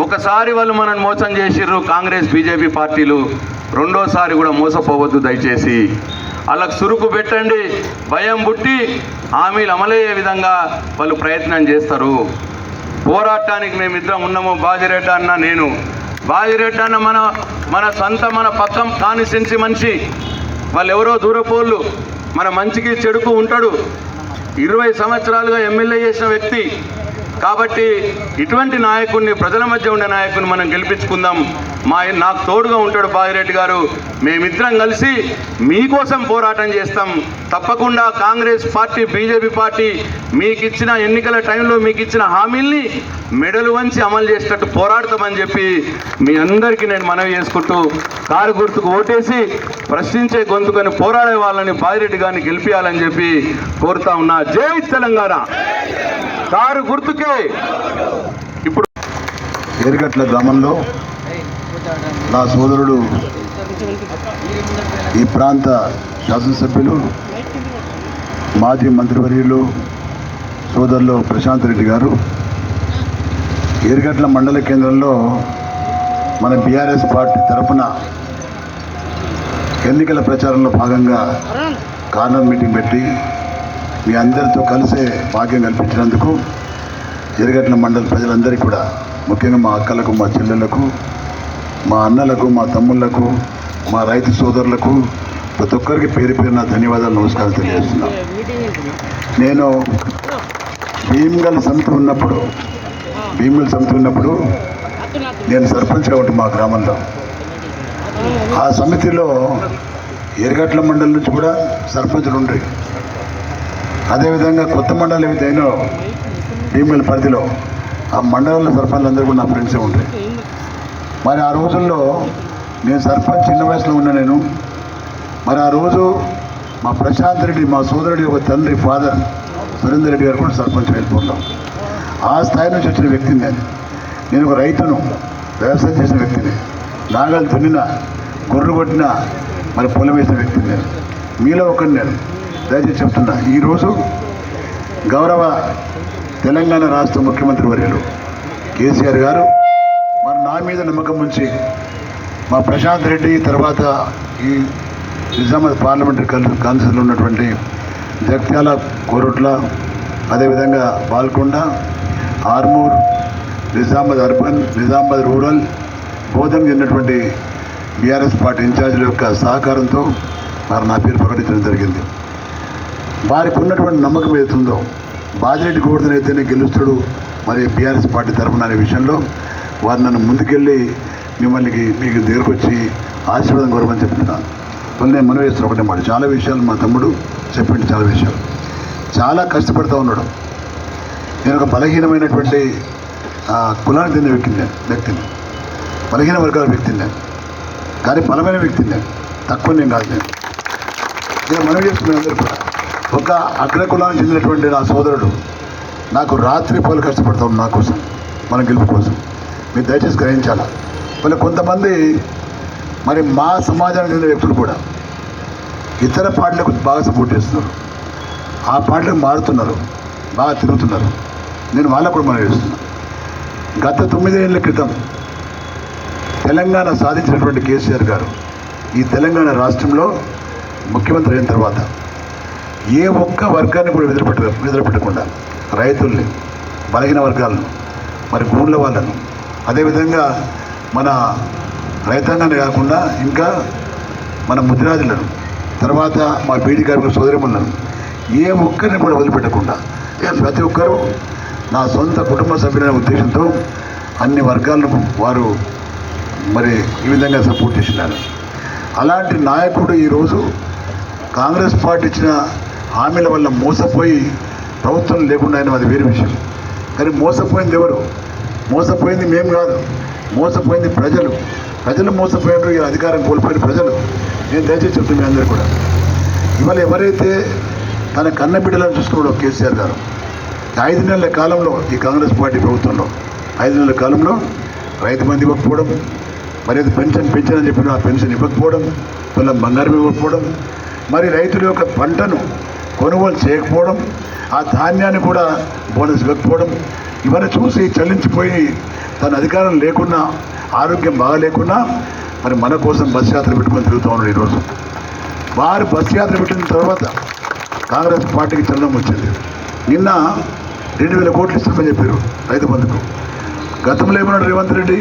ఒకసారి వాళ్ళు మనల్ని మోసం చేసిర్రు కాంగ్రెస్ BJP పార్టీలు, రెండోసారి కూడా మోసపోవద్దు దయచేసి. వాళ్ళకు సురుకు పెట్టండి, భయం పుట్టి హామీలు అమలయ్యే విధంగా వాళ్ళు ప్రయత్నం చేస్తారు. పోరాటానికి మేమిద్దరం ఉన్నాము. బాజిరెడ్డి అన్న, నేను. బాజిరెడ్డి అన్న మన పక్కం కాన్స్టిట్యున్సీ మనిషి. వాళ్ళు ఎవరో దూరపోళ్ళు, మన మంచికి చెడుకు ఉంటాడు. 20 సంవత్సరాలుగా ఎమ్మెల్యే చేసిన వ్యక్తి కాబట్టి ఇటువంటి నాయకుడిని, ప్రజల మధ్య ఉండే నాయకుడిని మనం గెలిపించుకుందాం. నాకు తోడుగా ఉంటాడు బాజిరెడ్డి గారు. మేమిద్దరం కలిసి మీకోసం పోరాటం చేస్తాం. తప్పకుండా కాంగ్రెస్ పార్టీ, బీజేపీ పార్టీ మీకు ఇచ్చిన ఎన్నికల టైంలో మీకు ఇచ్చిన హామీల్ని మెడలు వంచి అమలు చేసేటట్టు పోరాడతామని చెప్పి మీ అందరికీ నేను మనవి చేసుకుంటూ, కారు గుర్తుకు ఓటేసి ప్రశ్నించే గొంతుకని పోరాడే వాళ్ళని బాజిరెడ్డి గారిని గెలిపించాలని చెప్పి కోరుతా ఉన్నా. జై తెలంగాణ. కారు గుర్తుకే. ఇప్పుడు ఏరుగట్ల గ్రామంలో నా సోదరుడు, ఈ ప్రాంత శాసనసభ్యులు, మాజీ మంత్రివర్యులు సోదరులు ప్రశాంత్ రెడ్డి గారు ఏరుగట్ల మండల కేంద్రంలో మన బీఆర్ఎస్ పార్టీ తరఫున ఎన్నికల ప్రచారంలో భాగంగా కార్నర్ మీటింగ్ పెట్టి మీ అందరితో కలిసే భాగ్యం కల్పించినందుకు ఎరుగట్ల మండల ప్రజలందరికీ కూడా, ముఖ్యంగా మా అక్కలకు, మా చెల్లెళ్లకు, మా అన్నలకు, మా తమ్ముళ్లకు, మా రైతు సోదరులకు ప్రతి ఒక్కరికి పేరు పేరున ధన్యవాదాలు, నమస్కారం తెలియజేస్తున్నాను. నేను భీమ్గల్ సమితి ఉన్నప్పుడు నేను సర్పంచ్గా ఉంటాను మా గ్రామంలో. ఆ సమితిలో ఎరుగట్ల మండలం నుంచి కూడా సర్పంచులు ఉండ్రి. అదేవిధంగా కొత్త మండలం ఏదైనా భీమ్గల్ పరిధిలో ఆ మండలంలో సర్పంచ్లు అందరూ కూడా నా ఫ్రెండ్సే ఉంటాయి. మరి ఆ రోజుల్లో నేను సర్పంచ్ చిన్న వయసులో ఉన్నా నేను. మరి ఆ రోజు మా ప్రశాంత్ రెడ్డి, మా సోదరుడి ఒక తండ్రి, ఫాదర్ సురేందర్ రెడ్డి గారు కూడా సర్పంచ్ వెళ్ళిపోతాం. ఆ స్థాయి నుంచి వచ్చిన వ్యక్తిని నేను ఒక రైతును, వ్యవసాయం చేసిన వ్యక్తిని, నాగలు దున్నిన, గొర్రెలు కొట్టిన, మరి పొలం వేసిన వ్యక్తిని నేను. మీలో ఒకరిని నేను దయచేసి చెప్తున్నా. ఈరోజు గౌరవ తెలంగాణ రాష్ట్ర ముఖ్యమంత్రి వర్యులు కేసీఆర్ గారు మరి నా మీద నమ్మకం ఉంచి మా ప్రశాంత్ రెడ్డి, తర్వాత ఈ నిజామాబాద్ పార్లమెంటరీ కాన్స్టిట్యూన్సీలో ఉన్నటువంటి జగిత్యాల, కోరుట్ల, అదేవిధంగా బాల్కొండ, ఆర్మూర్, నిజామాబాద్ అర్బన్, నిజామాబాద్ రూరల్, బోధం చెందినటువంటి బీఆర్ఎస్ పార్టీ ఇన్ఛార్జీల యొక్క సహకారంతో మరి నా పేరు ప్రకటించడం జరిగింది. వారికి ఉన్నటువంటి నమ్మకం ఏదైతుందో, బాజిరెడ్డి గోవర్ధన్ అయితేనే గెలుస్తాడు మరి బీఆర్ఎస్ పార్టీ తరఫున అనే విషయంలో వారు నన్ను ముందుకెళ్ళి మీకు దగ్గరకు వచ్చి ఆశీర్వాదం కోరమని చెప్తున్నాను. మళ్ళీ నేను మనవి చేస్తున్నా ఒకటే మాట. చాలా విషయాలు మా తమ్ముడు చెప్పింది, చాలా విషయాలు. చాలా కష్టపడుతూ ఉన్నాడు. నేను ఒక బలహీనమైనటువంటి కులానికి చెందిన వ్యక్తిని, బలహీన వర్గాల వ్యక్తిని నేను, కానీ బలమైన వ్యక్తిని నేను, తక్కువ నేను కాదు. నేను మనవి చేస్తున్నాను అందరూ కూడా. ఒక అగ్రకులానికి చెందినటువంటి నా సోదరుడు నాకు రాత్రి పగలు కష్టపడతాడు నా కోసం, మన గెలుపు కోసం. మీరు దయచేసి గ్రహించాలా. మళ్ళీ కొంతమంది మరి మా సమాజానికి చెందిన వ్యక్తులు కూడా ఇతర పార్టీలకు బాగా సపోర్ట్ చేస్తున్నారు, ఆ పార్టీలకు మారుతున్నారు, బాగా తిరుగుతున్నారు. నేను వాళ్ళకు కూడా మనం చేస్తున్నాను. గత 9 ఏళ్ల క్రితం తెలంగాణ సాధించినటువంటి కేసీఆర్ గారు ఈ తెలంగాణ రాష్ట్రంలో ముఖ్యమంత్రి అయిన తర్వాత ఏ ఒక్క వర్గాన్ని కూడా వదిలిపెట్టకుండా రైతుల్ని, బలహీన వర్గాలను, మరి గూళ్ళ వాళ్ళను, అదేవిధంగా మన రైతాంగాన్ని కాకుండా ఇంకా మన ముద్రాజులను, తర్వాత మా బీడీ కార్మికుల సోదరిమణులను ఏ ఒక్కరిని కూడా వదిలిపెట్టకుండా ప్రతి ఒక్కరూ నా సొంత కుటుంబ సభ్యులైన ఉద్దేశంతో అన్ని వర్గాలను వారు మరి ఈ విధంగా సపోర్ట్ చేసినారు. అలాంటి నాయకుడు ఈరోజు కాంగ్రెస్ పార్టీ ఇచ్చిన హామీల వల్ల మోసపోయి ప్రభుత్వం లేకుండా అయినా అది వేరే విషయం. కానీ మోసపోయింది ఎవరు? మోసపోయింది మేము కాదు, మోసపోయింది ప్రజలు. ప్రజలు మోసపోయినారు, ఈ అధికారం కోల్పోయిన ప్రజలు. నేను దయచేసి చెప్తాను మీ అందరూ కూడా. ఇవాళ ఎవరైతే తన కన్న బిడ్డలను చూసుకున్నాడో కేసీఆర్ గారు 5 నెలల కాలంలో, ఈ కాంగ్రెస్ పార్టీ ప్రభుత్వంలో 5 నెలల కాలంలో రైతు బంధు ఇవ్వకపోవడం, మరి పెన్షన్ అని చెప్పిన ఆ పెన్షన్ ఇవ్వకపోవడం, పిల్లల బంగారం ఇవ్వకపోవడం, మరి రైతుల యొక్క పంటను కొనుగోలు చేయకపోవడం, ఆ ధాన్యాన్ని కూడా బోనస్ ఇవ్వకపోవడం, ఇవన్నీ చూసి చలించిపోయి తన అధికారం లేకున్నా, ఆరోగ్యం బాగా లేకున్నా మరి మన కోసం బస్ యాత్ర పెట్టుకొని తిరుగుతూ ఉన్నాడు ఈరోజు. వారు బస్ యాత్ర పెట్టిన తర్వాత కాంగ్రెస్ పార్టీకి చలనం వచ్చింది. నిన్న 2,000 కోట్లు ఇస్తామని చెప్పారు రైతు బంధుకు. గతంలో ఏమన్నాడు రేవంత్ రెడ్డి,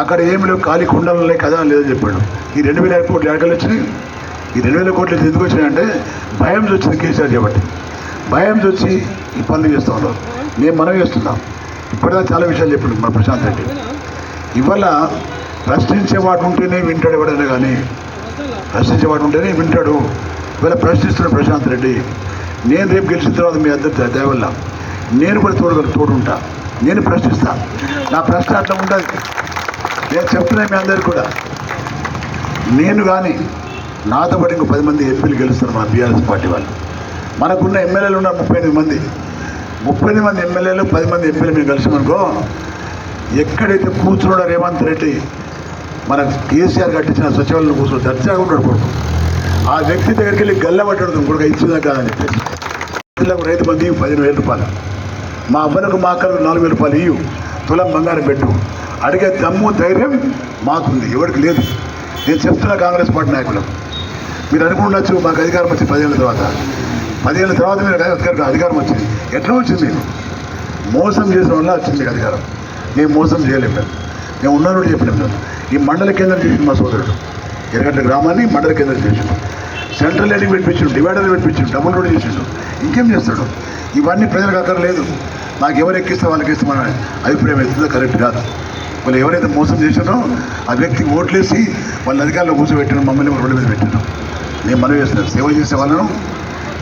అక్కడ ఏమి లేవు, ఖాళీ కుండలే కదా లేదని చెప్పాడు. ఈ 2,000 కోట్లు ఎక్కడికి వచ్చినాయి? ఈ 2,000 కోట్లు ఎందుకు వచ్చినాయంటే భయం వచ్చింది కేసీఆర్ కాబట్టి. భయం వచ్చి ఈ పనులు చేస్తూ ఉన్నారు. నేను మనవి చేస్తున్నాం, ఇప్పటిదా చాలా విషయాలు చెప్పాడు మన ప్రశాంత్ రెడ్డి. ఇవాళ ప్రశ్నించేవాడు ఉంటేనే వింటాడు ఎవడైనా, కానీ ప్రశ్నించేవాడు ఉంటేనే వింటాడు. ఇవాళ ప్రశ్నిస్తున్నాడు ప్రశాంత్ రెడ్డి. నేను రేపు గెలిచిన తర్వాత మీ అందరి దయవల్ల నేను కూడా తోడుంటా, నేను ప్రశ్నిస్తా. నా ప్రశ్న అట్లా ఉండదు. నేను చెప్తున్నాను మీ అందరికీ కూడా, నేను కానీ నాతో పాటు ఇంకో 10 మంది ఎంపీలు గెలుస్తారు మన బీఆర్ఎస్ పార్టీ వాళ్ళు. మనకున్న ఎమ్మెల్యేలు ఉన్నారు 38 మంది. 38 మంది ఎమ్మెల్యేలు 10 మంది ఎంపీలు మేము కలిసామనుకో, ఎక్కడైతే కూర్చున్నాడో రేవంత్ రెడ్డి, మన కేసీఆర్ కట్టించిన సచివాలయంలో కూర్చొని దర్జాగా ఉంటాడు కొడుకు. ఆ వ్యక్తి దగ్గరికి వెళ్ళి గల్లబట్టాడు కొడుకు ఇచ్చిందా కాదని చెప్పేసి. రైతు బంధు 15,000 రూపాయలు, మా అబ్బలకు మా అక్కలకు 4,000 రూపాయలు ఇవ్వు, తులం బంగారం పెట్టు అడిగే దమ్ము ధైర్యం మాకుంది, ఎవరికి లేదు. నేను చెప్తున్నా కాంగ్రెస్ పార్టీ నాయకులకు, మీరు అనుకుండొచ్చు మాకు అధికారం వచ్చింది 10 ఏళ్ళ తర్వాత. 10 ఏళ్ళ తర్వాత మీరు అధికారం వచ్చింది. ఎట్లా వచ్చింది? మోసం చేసిన వల్ల వచ్చింది మీకు అధికారం. మేము మోసం చేయలేము. మేము ఉన్నాను చెప్పలేము. మేము ఈ మండల కేంద్రం చేసిండు మా సోదరుడు, ఎర్రగడ్డ గ్రామాన్ని మండల కేంద్రం చేసిండు. సెంట్రల్ లైనింగ్ పెట్టించిండు, డివైడర్ పెట్టించిండు, డబుల్ రోడ్ చేసిండు. ఇంకేం చేస్తాడు? ఇవన్నీ ప్రజలకు అక్కర్లేదు. నాకు ఎవరు ఎక్కిస్తే వాళ్ళకి ఇస్తే మన అభిప్రాయం అవుతుందో కరెక్ట్ కాదు. వాళ్ళు ఎవరైతే మోసం చేశారో ఆ వ్యక్తికి ఓట్లేసి వాళ్ళ అధికారంలో కూర్చోబెట్టాను, మమ్మల్ని రోడ్డు మీద పెట్టాను. నేను మనవి చేస్తున్నాను, సేవ చేసే వాళ్ళను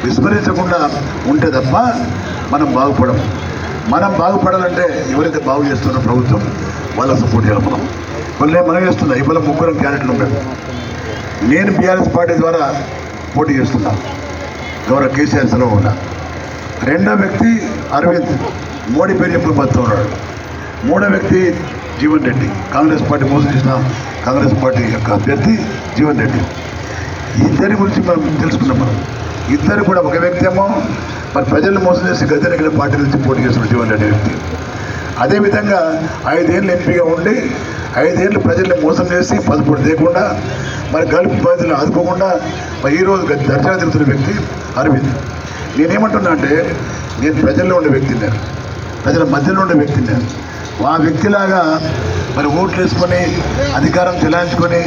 విస్మరించకుండా ఉంటే తప్ప మనం బాగుపడం. మనం బాగుపడాలంటే ఎవరైతే బాగు చేస్తున్నారో ప్రభుత్వం వాళ్ళ సపోర్ట్ చేయాలి. వాళ్ళు నేను మనవి చేస్తున్నా, ఇవాళ 3 క్యారెక్టర్లు ఉంటాయి. నేను బీఆర్ఎస్ పార్టీ ద్వారా పోటీ చేస్తున్నాను, గౌరవ కేసీఆర్ సెలవు ఉన్నా. రెండో వ్యక్తి అరవింద్, మోడీ పేరు ఎప్పుడు బతుకు ఉన్నాడు. మూడో వ్యక్తి జీవన్ రెడ్డి, కాంగ్రెస్ పార్టీ మోసం చేసిన కాంగ్రెస్ పార్టీ యొక్క అభ్యర్థి జీవన్ రెడ్డి. ఇద్దరి గురించి మనం తెలుసుకున్నాం. మనం ఇద్దరు కూడా, ఒక వ్యక్తి ఏమో మరి ప్రజలను మోసం చేసి గద్దెనెక్కిన పార్టీ నుంచి పోటీ చేసిన జీవన్ రెడ్డి వ్యక్తి. అదేవిధంగా 5 ఏళ్ళు ఎంపీగా ఉండి 5 ఏళ్ళు ప్రజల్ని మోసం చేసి పదపూడు చేయకుండా మరి గల్ఫ్ బాధితులను ఆదుకోకుండా మరి ఈరోజు దర్జా తిరుగుతున్న వ్యక్తి అరవింద్. నేనేమంటున్నా అంటే, నేను ప్రజల్లో ఉండే వ్యక్తిని, నేను ప్రజల మధ్యలో ఉండే వ్యక్తిని. నేను ఆ వ్యక్తిలాగా మరి ఓట్లు వేసుకొని అధికారం చెలాయించుకొని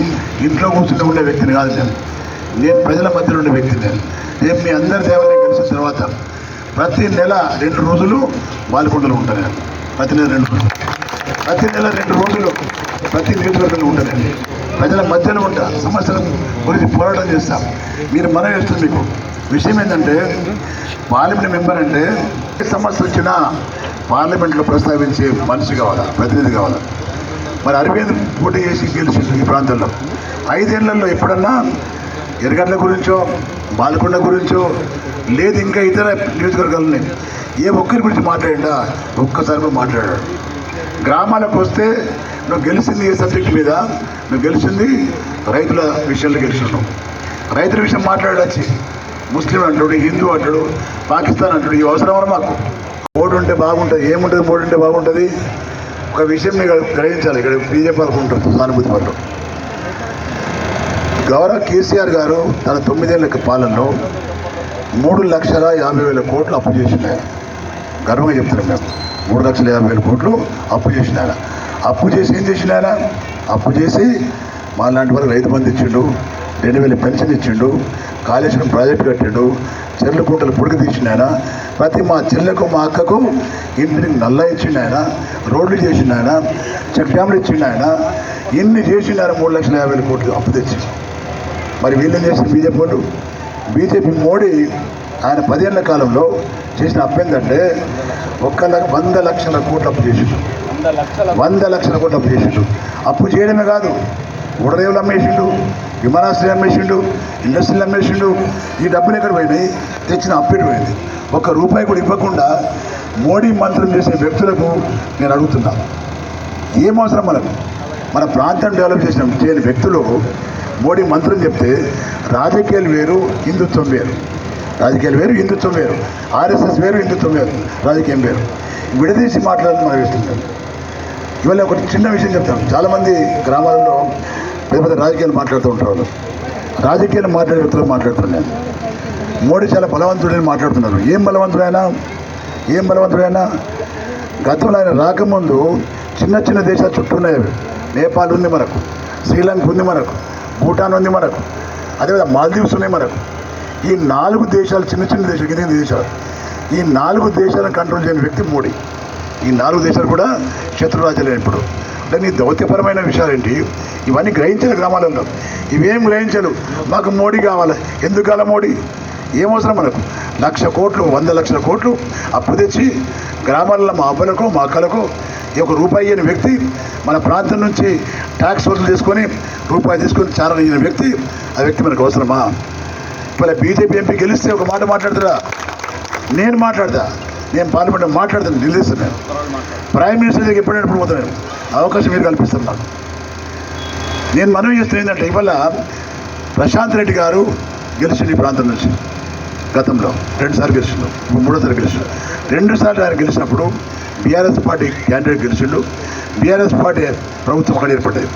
ఇంట్లో కూర్చుని ఉండే వ్యక్తిని కాదు. నేను ప్రజల మధ్యలో ఉండే వ్యక్తిని. నేను మీ అందరి దేవాలయం కలిసిన తర్వాత ప్రతి నెల 2 రోజులు బాలికొండలో ఉంటాను. నేను ప్రతి నెల 2 రోజులు, ప్రతి నెల 2 రోజులు ప్రతి నియోజకవర్గంలో ఉంటానండి. ప్రజల మధ్యలో ఉంటా, సమస్యల గురించి పోరాటం చేస్తాం. మీరు మనం చేస్తుంది మీకు విషయం ఏంటంటే, పార్లమెంట్ మెంబర్ అంటే సమస్య వచ్చినా పార్లమెంట్లో ప్రస్తావించే మనిషి కావాలా, ప్రతినిధి కావాలా. మరి అరవింద్ పోటీ చేసి గెలిచింది ఈ ప్రాంతంలో. 5 ఏళ్లలో ఎప్పుడన్నా ఎర్రగడ్డ గురించో బాలకొండ గురించో లేదు ఇంకా ఇతర నియోజకవర్గాలని ఏ ఒక్కరి గురించి మాట్లాడిందా? ఒక్కసారి కూడా మాట్లాడాడు. గ్రామాలకు వస్తే నువ్వు గెలిచింది ఏ సబ్జెక్ట్ మీద? నువ్వు గెలిచింది రైతుల విషయంలో గెలిచినావు. రైతుల విషయం మాట్లాడచ్చి ముస్లిం అంటాడు, హిందూ అంటాడు, పాకిస్తాన్ అంటాడు. ఈ అవసరం మాకు. ఓటు ఉంటే బాగుంటుంది. ఏముంటుంది? ఓటు ఉంటే బాగుంటుంది. ఒక విషయం మీకు గ్రహించాలి. ఇక్కడ బీజేపీ వాళ్ళకు ఉంటుంది సానుభూతి పట్ల. గౌరవ కేసీఆర్ గారు తన 9 ఏళ్ల పాలనలో 3,50,000 కోట్లు అప్పు చేసినాయి. గర్వంగా చెప్తున్నాం మేము. 3,50,000 కోట్లు అప్పు చేసిన ఆయన. అప్పు చేసి ఏం చేసిన ఆయన? అప్పు చేసి మా లాంటి వాళ్ళకి రైతు బంధు ఇచ్చిండు, 2,000 పెన్షన్ ఇచ్చిండు, కాళేశ్వరం ప్రాజెక్టు కట్టిండు, చెర్ల కుంటలు పుడికి తీసిన ఆయన, ప్రతి మా చెల్లెకు మా అక్కకు ఇంటికి నల్ల ఇచ్చిండు ఆయన, రోడ్లు చేసిండు ఆయన, చెక్ డ్యామ్లు ఇచ్చిండు ఆయన. ఇన్ని చేసిండు ఆయన 3,50,000 కోట్లు అప్పు తెచ్చి. మరి వీళ్ళేం చేసిన బీజేపీ వాళ్ళు? బీజేపీ మోడీ ఆయన 10 ఏళ్ల కాలంలో చేసిన అప్పు ఏంటంటే 100 లక్షల కోట్లు అప్పు చేసిండు. 100 లక్షల కోట్లు అప్పు చేసిండు. అప్పు చేయడమే కాదు, ఉడరేవులు అమ్మేసిండు, విమానాశ్రయం అమ్మేసిండు, ఇండస్ట్రీలు అమ్మేసిండు. ఈ డబ్బులు ఎక్కడ పోయినాయి? తెచ్చిన అప్పు పోయింది. 1 రూపాయి కూడా ఇవ్వకుండా మోడీ మంత్రం చేసిన వ్యక్తులకు నేను అడుగుతున్నా, ఏం అవసరం మనకు? మన ప్రాంతం డెవలప్ చేసిన చేయని వ్యక్తులు మోడీ మంత్రం చెప్తే రాజకీయాలు వేరు, హిందుత్వం వేరు. రాజకీయాలు వేరు, హిందుత్వం వేరు. ఆర్ఎస్ఎస్ వేరు, హిందుత్వం వేరు, రాజకీయం వేరు. విడదీసి మాట్లాడాలని మనం వేస్తున్నాం. ఇవాళ ఒక చిన్న విషయం చెప్తాం. చాలామంది గ్రామాలలో పెద్ద పెద్ద రాజకీయాలు మాట్లాడుతూ ఉంటారు. వాళ్ళు రాజకీయాలు మాట్లాడే వ్యక్తులు మాట్లాడుతున్నాను. మోడీ చాలా బలవంతుడని మాట్లాడుతున్నారు. ఏం బలవంతుడైనా గతంలో ఆయన రాకముందు చిన్న చిన్న దేశాలు చుట్టూ ఉన్నాయి. నేపాల్ ఉంది మనకు, శ్రీలంక ఉంది మనకు, భూటాన్ ఉంది మనకు, అదేవిధంగా మాల్దీవ్స్ ఉన్నాయి మనకు. ఈ 4 దేశాలు చిన్న చిన్న దేశాలు, కింద దేశాలు, ఈ 4 దేశాలను కంట్రోల్ చేయని వ్యక్తి మోడీ. ఈ 4 దేశాలు కూడా శత్రురాజ్యాలే. ఇప్పుడు అంటే నీ దౌత్యపరమైన విషయాలేంటి ఇవన్నీ గ్రహించాలి గ్రామాలలో. ఇవేం గ్రహించాలి. మాకు మోడీ కావాలి. ఎందుకు కావాలి మోడీ? ఏమవసరం మనకు? 1,00,000 కోట్లు 100 లక్షల కోట్లు అప్పు తెచ్చి గ్రామాలలో మా అబ్బలకు మా అక్కలకు రూపాయి అయిన వ్యక్తి, మన ప్రాంతం నుంచి ట్యాక్స్ వసూలు చేసుకొని రూపాయి తీసుకొని చారని వ్యక్తి, ఆ వ్యక్తి మనకు అవసరమా? ఇవాళ బీజేపీ ఎంపీ గెలిస్తే ఒక మాట మాట్లాడతారా? నేను పార్లమెంట్లో మాట్లాడతాను, నిలదీస్తాను. నేను ప్రైమ్ మినిస్టర్ దగ్గర ఎప్పుడైనప్పుడు పోతాను. అవకాశం మీరు కల్పిస్తాను నాకు. నేను మనవి చేస్తున్నా ఏంటంటే, ఇవాళ ప్రశాంత్ రెడ్డి గారు గెలిచిండు ఈ ప్రాంతం నుంచి. గతంలో 2 సార్లు గెలిచిండు, ఇప్పుడు 3వ సారి గెలిచిండు. 2 సార్లు ఆయన గెలిచినప్పుడు బీఆర్ఎస్ పార్టీ క్యాండిడేట్ గెలిచిండు. బీఆర్ఎస్ పార్టీ ప్రభుత్వం అక్కడ ఏర్పడ్డది.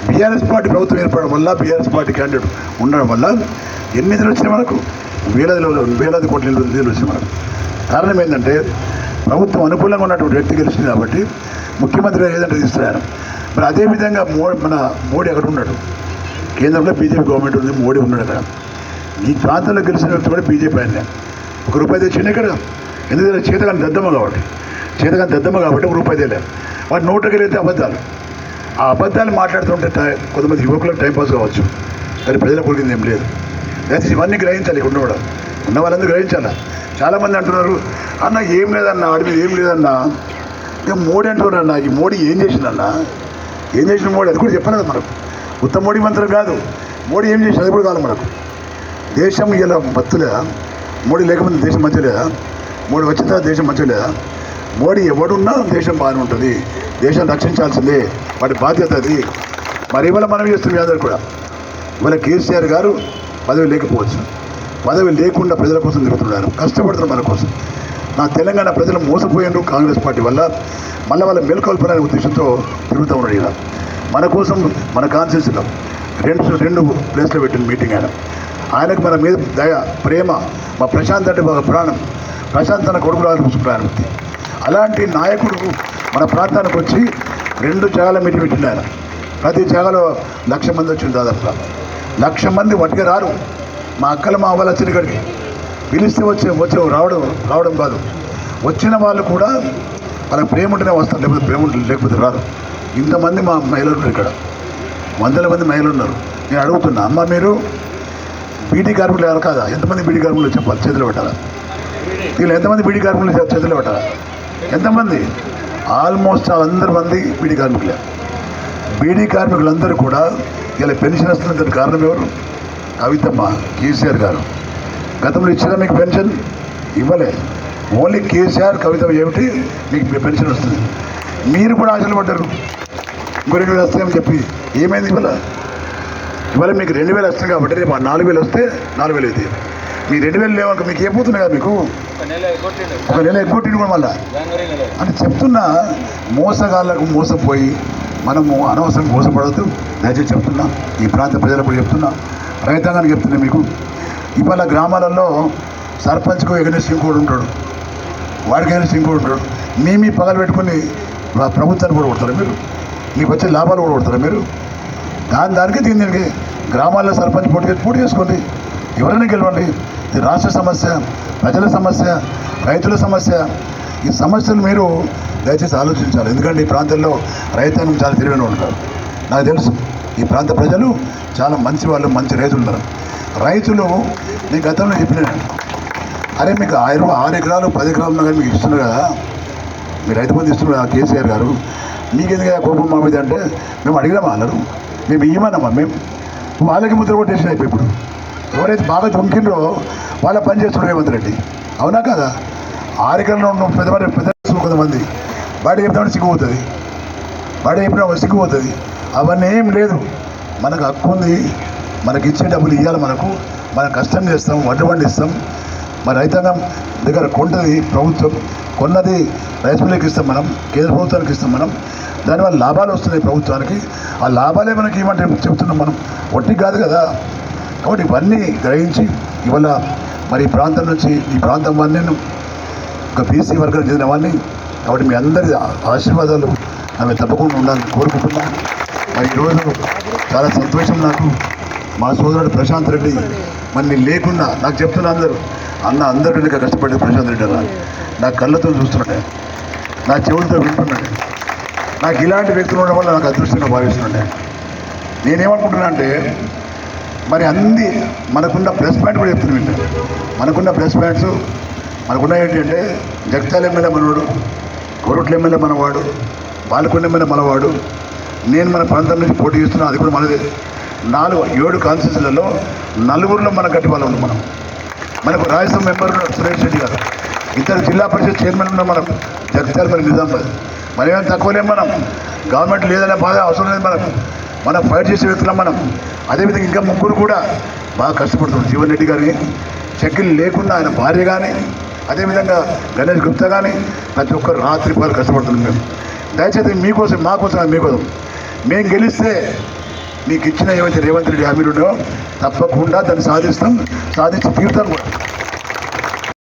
బీఆర్ఎస్ పార్టీ ప్రభుత్వం ఏర్పడడం వల్ల, బీఆర్ఎస్ పార్టీ క్యాండిడేట్ ఉండడం వల్ల ఎన్ని నిధులు వచ్చినాయి మనకు? వేలాది కోట్ల నిధులు వచ్చినాయి మనకు. కారణం ఏంటంటే, ప్రభుత్వం అనుకూలంగా ఉన్నటువంటి వ్యక్తి గెలిచింది కాబట్టి ముఖ్యమంత్రి ఏదంటే ఇస్తున్నాను. మరి అదేవిధంగా మన మోడీ అక్కడ ఉన్నాడు. కేంద్రంలో బీజేపీ గవర్నమెంట్ ఉంది, మోడీ ఉన్నాడు అక్కడ. ఈ ప్రాంతంలో గెలిచిన వ్యక్తి కూడా బీజేపీ ఆయన. ₹1 తెచ్చింది ఇక్కడ. ఎందుకంటే చేతగాని దద్దమ్మ కాబట్టి 1 రూపాయి తెలియదు. వాడు నోటకెళ్ళైతే అబద్ధాలు. ఆ అబద్ధాలు మాట్లాడుతుంటే కొంతమంది యువకులకు టైంపాస్ కావచ్చు, కానీ ప్రజలకు కొలిగింది ఏం లేదు. దయచేసి ఇవన్నీ గ్రహించాలి. ఇక్కడ ఉన్న వాళ్ళందరూ గ్రహించాలి. చాలామంది అంటున్నారు, అన్న ఏం లేదన్నా, వాడి మీద ఏం లేదన్నా. ఇక మోడీ అంటున్నారన్న, ఈ మోడీ ఏం చేసిందన్నా? ఏం చేసిన మోడీ అది కూడా చెప్పలేదు మనకు. ఉత్తమ మోడీ మంత్రం కాదు, మోడీ ఏం చేసింది అది కూడా కాదు మనకు. దేశం ఇలా బతులేదా? మోడీ లేకపోతే దేశం మంచిగా లేదా? మోడీ వచ్చిన తర్వాత దేశం మంచిగా లేదా? మోడీ ఎవడున్నా దేశం బాగానే ఉంటుంది. దేశం రక్షించాల్సిందే, వాటి బాధ్యత అది. మరి ఇవాళ మనం చేస్తున్నాం అందరూ కూడా. ఇవాళ కేసీఆర్ గారు పదవి లేకపోవచ్చు, పదవి లేకుండా ప్రజల కోసం తిరుగుతున్నారు, కష్టపడుతున్నారు మన కోసం. నా తెలంగాణ ప్రజలు మోసపోయినారు కాంగ్రెస్ పార్టీ వల్ల. మళ్ళీ వాళ్ళ మేల్కొల్పాలనే ఉద్దేశంతో తిరుగుతూ ఉన్నాడు. ఇలా మన కోసం మన కాన్స్టిట్యూన్సీలో 2 ప్లేస్లో పెట్టిన మీటింగ్ ఆయనకు మన మీద దయ, ప్రేమ. మా ప్రశాంత్ అంటే బాగా ప్రాణం. ప్రశాంత్ తన కొడుకు రావాలని ప్రారంభించి అలాంటి నాయకుడు మన ప్రాంతానికి వచ్చి 2 జాగాల మీటింగ్ పెట్టిండు ఆయన. ప్రతి జాగాలో 1,00,000 మంది వచ్చింది. దాదాపుగా 1,00,000 మంది వట్టిగా రారు. మా అక్కలు మా అవ్వాలి వచ్చిన ఇక్కడికి పిలిస్తే వచ్చే రావడం కాదు. వచ్చిన వాళ్ళు కూడా వాళ్ళకి ప్రేమ ఉంటేనే వస్తారు, లేకపోతే ప్రేమ లేకపోతే రారు. ఇంతమంది మా మహిళలు ఉన్నారు ఇక్కడ, 100ల మంది మహిళలు ఉన్నారు. నేను అడుగుతున్నా, అమ్మ మీరు బీడీ కార్మికులు ఎవరు కాదా? ఎంతమంది బీడీ కార్మికులు చెప్పాలి, చేతులు పెట్టాలా? వీళ్ళు ఎంతమంది బీడీ కార్మికులు చేతులు పెట్టాలా? ఎంతమంది? ఆల్మోస్ట్ అందరి మంది బీడీ కార్మికులే. బీడీ కార్మికులందరూ కూడా ఇలా పెన్షన్ వస్తున్నందుకు కారణం ఎవరు? కవితమ్మ, కేసీఆర్ గారు. గతంలో ఇచ్చిన మీకు పెన్షన్ ఇవ్వలే. ఓన్లీ కేసీఆర్, కవితమ్మ ఏమిటి మీకు పెన్షన్ వస్తుంది. మీరు కూడా ఆశలు పడ్డారు, ఇంకో 2,000 వస్తాయని చెప్పి. ఏమైంది ఇవాళ మీకు 2,000 వస్తాయి కాబట్టి రేపు 4,000 వస్తే 4,000 అయితే మీ 2,000 లేవనుకో మీకు ఏమవుతుంది కదా, మీకు ఒక నెల ఎగ్గొట్టింది కూడా మళ్ళా అని చెప్తున్నా. మోసగాళ్ళకు మోసపోయి మనము అనవసరం మోసపడవద్దు దయచేసి చెప్తున్నా. ఈ ప్రాంత ప్రజలకు కూడా చెప్తున్నా, రైతాంగానికి చెప్తున్నా. మీకు ఇవాళ గ్రామాలలో సర్పంచ్కు ఎగనెస్ట్ ఇంకోటి ఉంటాడు, వాడికి ఎగనెస్ట్ ఇంకోటి ఉంటాడు. మీ పగలు పెట్టుకుని ప్రభుత్వాన్ని కూడా కొడతారా మీరు? మీకు వచ్చే లాభాలు కూడా కొడతారా మీరు? దానికి దీనికి గ్రామాల్లో సర్పంచ్ పోటీ చేసుకోండి, ఎవరైనా గెలవండి. ఇది రాష్ట్ర సమస్య, ప్రజల సమస్య, రైతుల సమస్య. ఈ సమస్యలు మీరు దయచేసి ఆలోచించాలి. ఎందుకంటే ఈ ప్రాంతంలో రైతాంగం చాలా తెలివైన ఉంటారు. నాకు తెలుసు ఈ ప్రాంత ప్రజలు చాలా మంచి వాళ్ళు, మంచి రైతులు ఉన్నారు. రైతులు నేను గతంలో చెప్పినాను, అరే మీకు 6 ఎకరాలు 10 ఎకరాలు ఉన్నా కానీ మీకు ఇస్తున్నారు కదా, మీరు రైతు బంధు ఇస్తున్నారు కదా కేసీఆర్ గారు, మీకు ఎందుకు కోపం మా మీద అంటే మేము అడిగినామా అన్నారు. మేము ఇవ్వమన్నామా? మేము వాళ్ళకి ముద్ర కొట్టేసిన అయిపోయి ఇప్పుడు ఎవరైతే బాగా దొంకిండ్రో వాళ్ళ పని చేస్తున్నారు రేవంత్ రెడ్డి. అవునా కదా? 6 ఎకరాల్లో ఉన్న పెద్ద కొంతమంది బాడీ చెప్తామని సిగ్గుపోతుంది, బాడీ చెప్పినా సిగ్గుపోతుంది. అవన్నీ ఏం లేదు. మనకు హక్కు ఉంది, మనకి ఇచ్చే డబ్బులు ఇవ్వాలి. మనం కష్టం చేస్తాం, వడ్డు పండిస్తాం. మన రైతాంగం దగ్గర కొంటది ప్రభుత్వం, కొన్నది రైస్ మిల్లుకి ఇస్తాం మనం, కేంద్ర ప్రభుత్వానికి ఇస్తాం మనం. దానివల్ల లాభాలు వస్తున్నాయి ప్రభుత్వానికి. ఆ లాభాలే మనకి ఏమంటే చెప్తున్నాం మనం, వడ్డీ కాదు కదా. కాబట్టి ఇవన్నీ గ్రహించి ఇవాళ మరి ఈ ప్రాంతం నుంచి ఈ ప్రాంతం వారిని ఒక బీసీ వర్గానికి చెందిన వాడిని. కాబట్టి మీ అందరి ఆశీర్వాదాలు ఆమె తప్పకుండా ఉండాలని కోరుకుంటున్నాను. మరి ఈరోజు చాలా సంతోషం నాకు. మా సోదరుడు ప్రశాంత్ రెడ్డి మరి నేను లేకుండా నాకు చెప్తున్నా అందరికీ కష్టపడే ప్రశాంత్ రెడ్డి అన్న నా కళ్ళతో చూస్తున్నాడే, నా చెవులతో వింటున్నాడు. నాకు ఇలాంటి వ్యక్తులు ఉండడం వల్ల నాకు అదృష్టంగా భావిస్తున్నాడే. నేనేమనుకుంటున్నా అంటే మరి అన్ని మనకున్న ప్లస్ పాయింట్ కూడా చెప్తున్నాను. మనకున్న ప్లస్ పాయింట్స్ మనకున్న ఏంటంటే జగత్యాల ఎమ్మెల్యే మనవాడు, కోరుట్ల ఎమ్మెల్యే మనవాడు, బాలకొండ ఎమ్మెల్యే మనవాడు, నేను మన ప్రాంతం నుంచి పోటీ చేస్తున్నా, అది కూడా మనదే. 7 కాన్స్టిట్యూన్సీలలో 4 మన గట్టి వాళ్ళు ఉన్నాం. మనకు రాజ్యసభ మెంబర్ సురేష్ రెడ్డి గారు, 2 జిల్లా పరిషత్ చైర్మన్ ఉన్నాం. మనం జగత్యాల మరి నిజామాబాద్ మనమేం తక్కువలేం. మనం గవర్నమెంట్ లేదనే బాధ అవసరం లేదు. మనం ఫైట్ చేసే వ్యక్తులం మనం. అదేవిధంగా ఇంకా 3 కూడా బాగా కష్టపడుతున్నాం. జీవన్ రెడ్డి గారిని షకిల్ లేకుండా ఆయన భార్య కానీ, అదేవిధంగా గణేష్ గుప్తా కానీ ప్రతి ఒక్కరు రాత్రి పగలు కష్టపడుతున్నాం. మేము దయచేసి మీకోసం మాకోసం మీకోసం మేము గెలిస్తే మీకు ఇచ్చిన ఏమైతే రేవంత్ రెడ్డి హామీలు ఉన్నాయో తప్పకుండా దాన్ని సాధించి తీరుతాం కూడా.